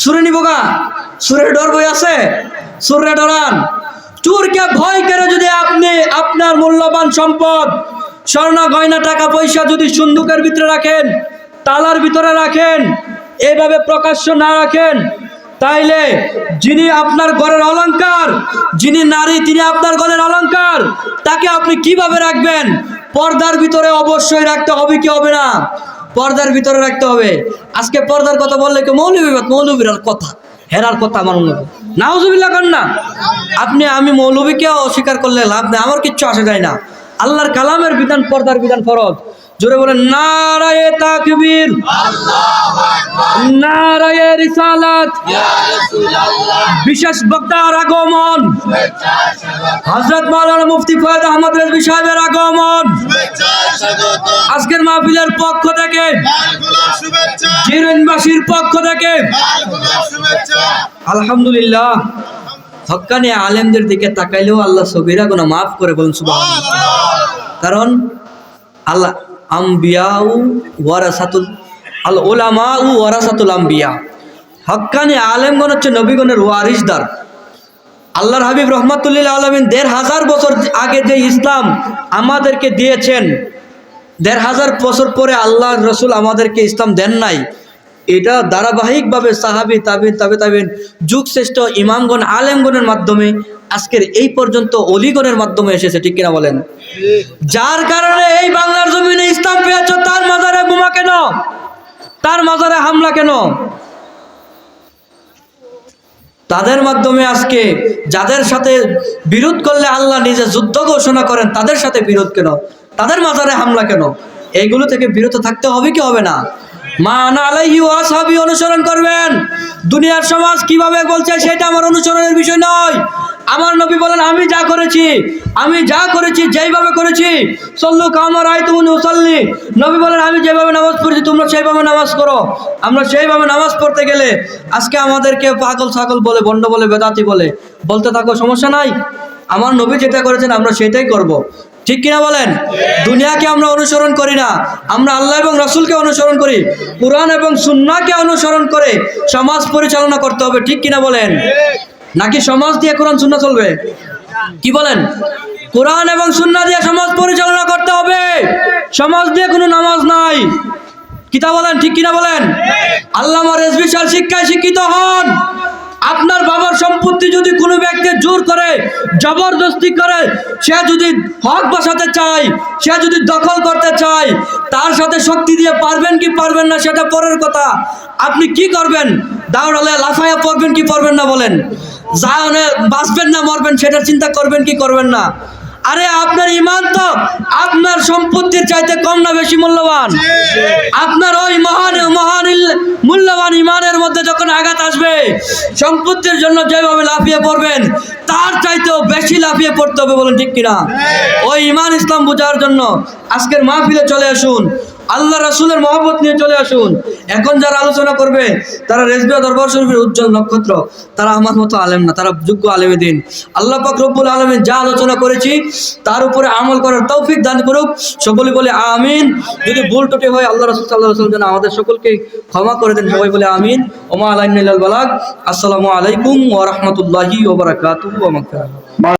সুরে নিবগা, সুরের ডর বই আছে, সুরে ডরান। চোরকে ভয় করে যদি আপনি আপনার মূল্যবান সম্পদ, স্বর্ণ গয়না টাকা পয়সা যদি সন্দুকের ভিতরে রাখেন, তালার ভিতরে রাখেন, এইভাবে প্রকাশ্য না রাখেন, তাইলে যিনি আপনার ঘরের অলংকার, যিনি নারী, তিনি আপনার ঘরের অলংকার, তাকে আপনি কিভাবে রাখবেন? পর্দার ভিতরে অবশ্যই রাখতে হবে কি হবে না? পর্দার ভিতরে রাখতে হবে। আজকে পর্দার কথা বললে কি মৌলবীর কথা, হেরার কথা আমার মনে হয়। নাউজুবিল্লাহ করেন না। আমি মৌলবীকে অস্বীকার করলে লাভ নেই, আমার কিচ্ছু আসে যায় না। আল্লাহর কালামের বিধান, পর্দার বিধান ফরজ। জোরে বলেন নারায়ে তাকবীর, আল্লাহু আকবার, নারায়ে রিসালাত, ইয়া রাসূলুল্লাহ। বিশেষ বক্তার আগমন, হযরত মাওলানা মুফতি ফয়েজ আহমদ রেজভী সাহেবের আগমন, শুভেচ্ছা স্বাগত। আজকের মাহফিলের পক্ষ থেকে, জিরেনবাসীর পক্ষ থেকে আলহামদুলিল্লাহ। হক্কানি আলেমদের দিকে তাকাইলেও আল্লাহ সগীরা গুনাহ মাফ করে, বলুন সুবহানাল্লাহ। কারণ আল্লাহ আম্বিয়াউ ওয়ারাসাতুল আল উলামাউ ওয়ারাসাতুল আম্বিয়া, হক্কানি আলেমগণ হচ্ছে নবীগণের ওয়ারিসদার। আল্লাহর হাবিব রহমাতুল্লিল আলামিন ১৫০০ বছর আগে যে ইসলাম আমাদেরকে দিয়েছেন, ১৫০০ বছর পরে আল্লাহর রসুল আমাদেরকে ইসলাম দেন নাই। এটা ধারাবাহিকভাবে সাহাবী, তাবিন, তাবে তাবিন, যুগ শ্রেষ্ঠ ইমামগণ আলেমগণের মাধ্যমে আজকের এই পর্যন্ত অলিগণের মাধ্যমে এসেছে, ঠিক কিনা বলেন? যার কারণে এই বাংলার জমিনে ইসলাম পেয়েছ, তার মাজারে বোমা কেন? তার মাজারে হামলা কেন? তাদের মাধ্যমে আজকে যাদের সাথে বিরোধ করলে আল্লাহ নিজে যুদ্ধ ঘোষণা করেন, তাদের সাথে বিরোধ কেন? তাদের মাজারে হামলা কেন? এইগুলো থেকে বিরত থাকতে হবে কি হবে না? মা আনা আলাইহি ওয়া আসহাবি অনুসরণ করবেন। দুনিয়ার সমাজ কিভাবে বলছে সেটা আমার অনুসরণের বিষয় নয়। আমার নবী বলেন, আমি যা করেছি যেইভাবে করেছি, সল্লু কামা রাআইতুমুনি উসাল্লি, নবী বলেন আমি যেভাবে নামাজ পড়েছি তোমরা সেইভাবে নামাজ করো। আমরা সেইভাবে নামাজ পড়তে গেলে আজকে আমাদেরকে পাগল ছাগল বলে, ভণ্ড বলে, বেদাতি বলে, বলতে থাকো, সমস্যা নাই। আমার নবী যেটা করেছেন আমরা সেটাই করব, ঠিক কিনা বলেন? দুনিয়াকে আমরা অনুসরণ করি না, আমরা আল্লাহ এবং রাসূলকে অনুসরণ করি। কুরআন এবং সুন্নাহকে অনুসরণ করে সমাজ পরিচালনা করতে হবে, ঠিক কিনা বলেন? নাকি সমাজ দিয়ে কোরআন সুন্নাহ চলবে? কি বলেন? কোরআন এবং সুন্নাহ দিয়ে সমাজ পরিচালনা করতে হবে, সমাজ দিয়ে কোনো নামাজ নাই। কিতা বলেন, ঠিক কিনা বলেন? আল্লামা রেজভী সাহেব শিক্ষায় শিক্ষিত হন। আপনার বাবার সম্পত্তি যদি কোনো ব্যক্তি জোর করে, জবরদস্তি করে, সে যদি হক বসাতে চায়, সে যদি দখল করতে চায়, তার সাথে শক্তি দিয়ে পারবেন কি পারবেন না সেটা পরের কথা। আপনি কি করবেন? দাঁড়ালে লাফাইয়া পড়বেন কি পড়বেন না বলেন? জানে বাঁচবেন না মরবেন সেটা চিন্তা করবেন কি করবেন না? আরে আপনার ঈমান তো আপনার সম্পত্তির চাইতে কম না বেশি মূল্যবান? আপনার ওই মহান মূল্যবান ঈমানের মধ্যে যখন আঘাত আসবে, সম্পত্তির জন্য যেভাবে লাফিয়ে পড়বেন তার চাইতেও বেশি লাফিয়ে পড়তে হবে, বলেন ঠিক কিনা? ওই ঈমান ইসলাম বোঝার জন্য আজকের মাহফিলে চলে আসুন, আল্লাহ রাসূলের মহব্বত নিয়ে চলে আসুন। এখন যারা আলোচনা করবে তারা রেজবিয়া দরবার শরীফের উজ্জ্বল নক্ষত্র, তারা আমার মতো আলেম না, তারা যোগ্য আলেমে দিন। আল্লাহ পাক রব্বুল আলামিন যা আলোচনা করেছি তার উপরে আমল করার তৌফিক দান করুক, সকলে বলে আমিন। যদি ভুল ত্রুটি হয় আল্লাহ রাসূল সাল্লাল্লাহু আলাইহি ওয়াসাল্লাম যেন আমাদের সকলকে ক্ষমা করে দেন, সবাই বলে আমিন। ওমা আলাইনা ইল্লাল বালাগ। আসসালামু আলাইকুম ওয়া রাহমাতুল্লাহি ওয়া বারাকাতুহু ওয়া মাগফিরাতুহু।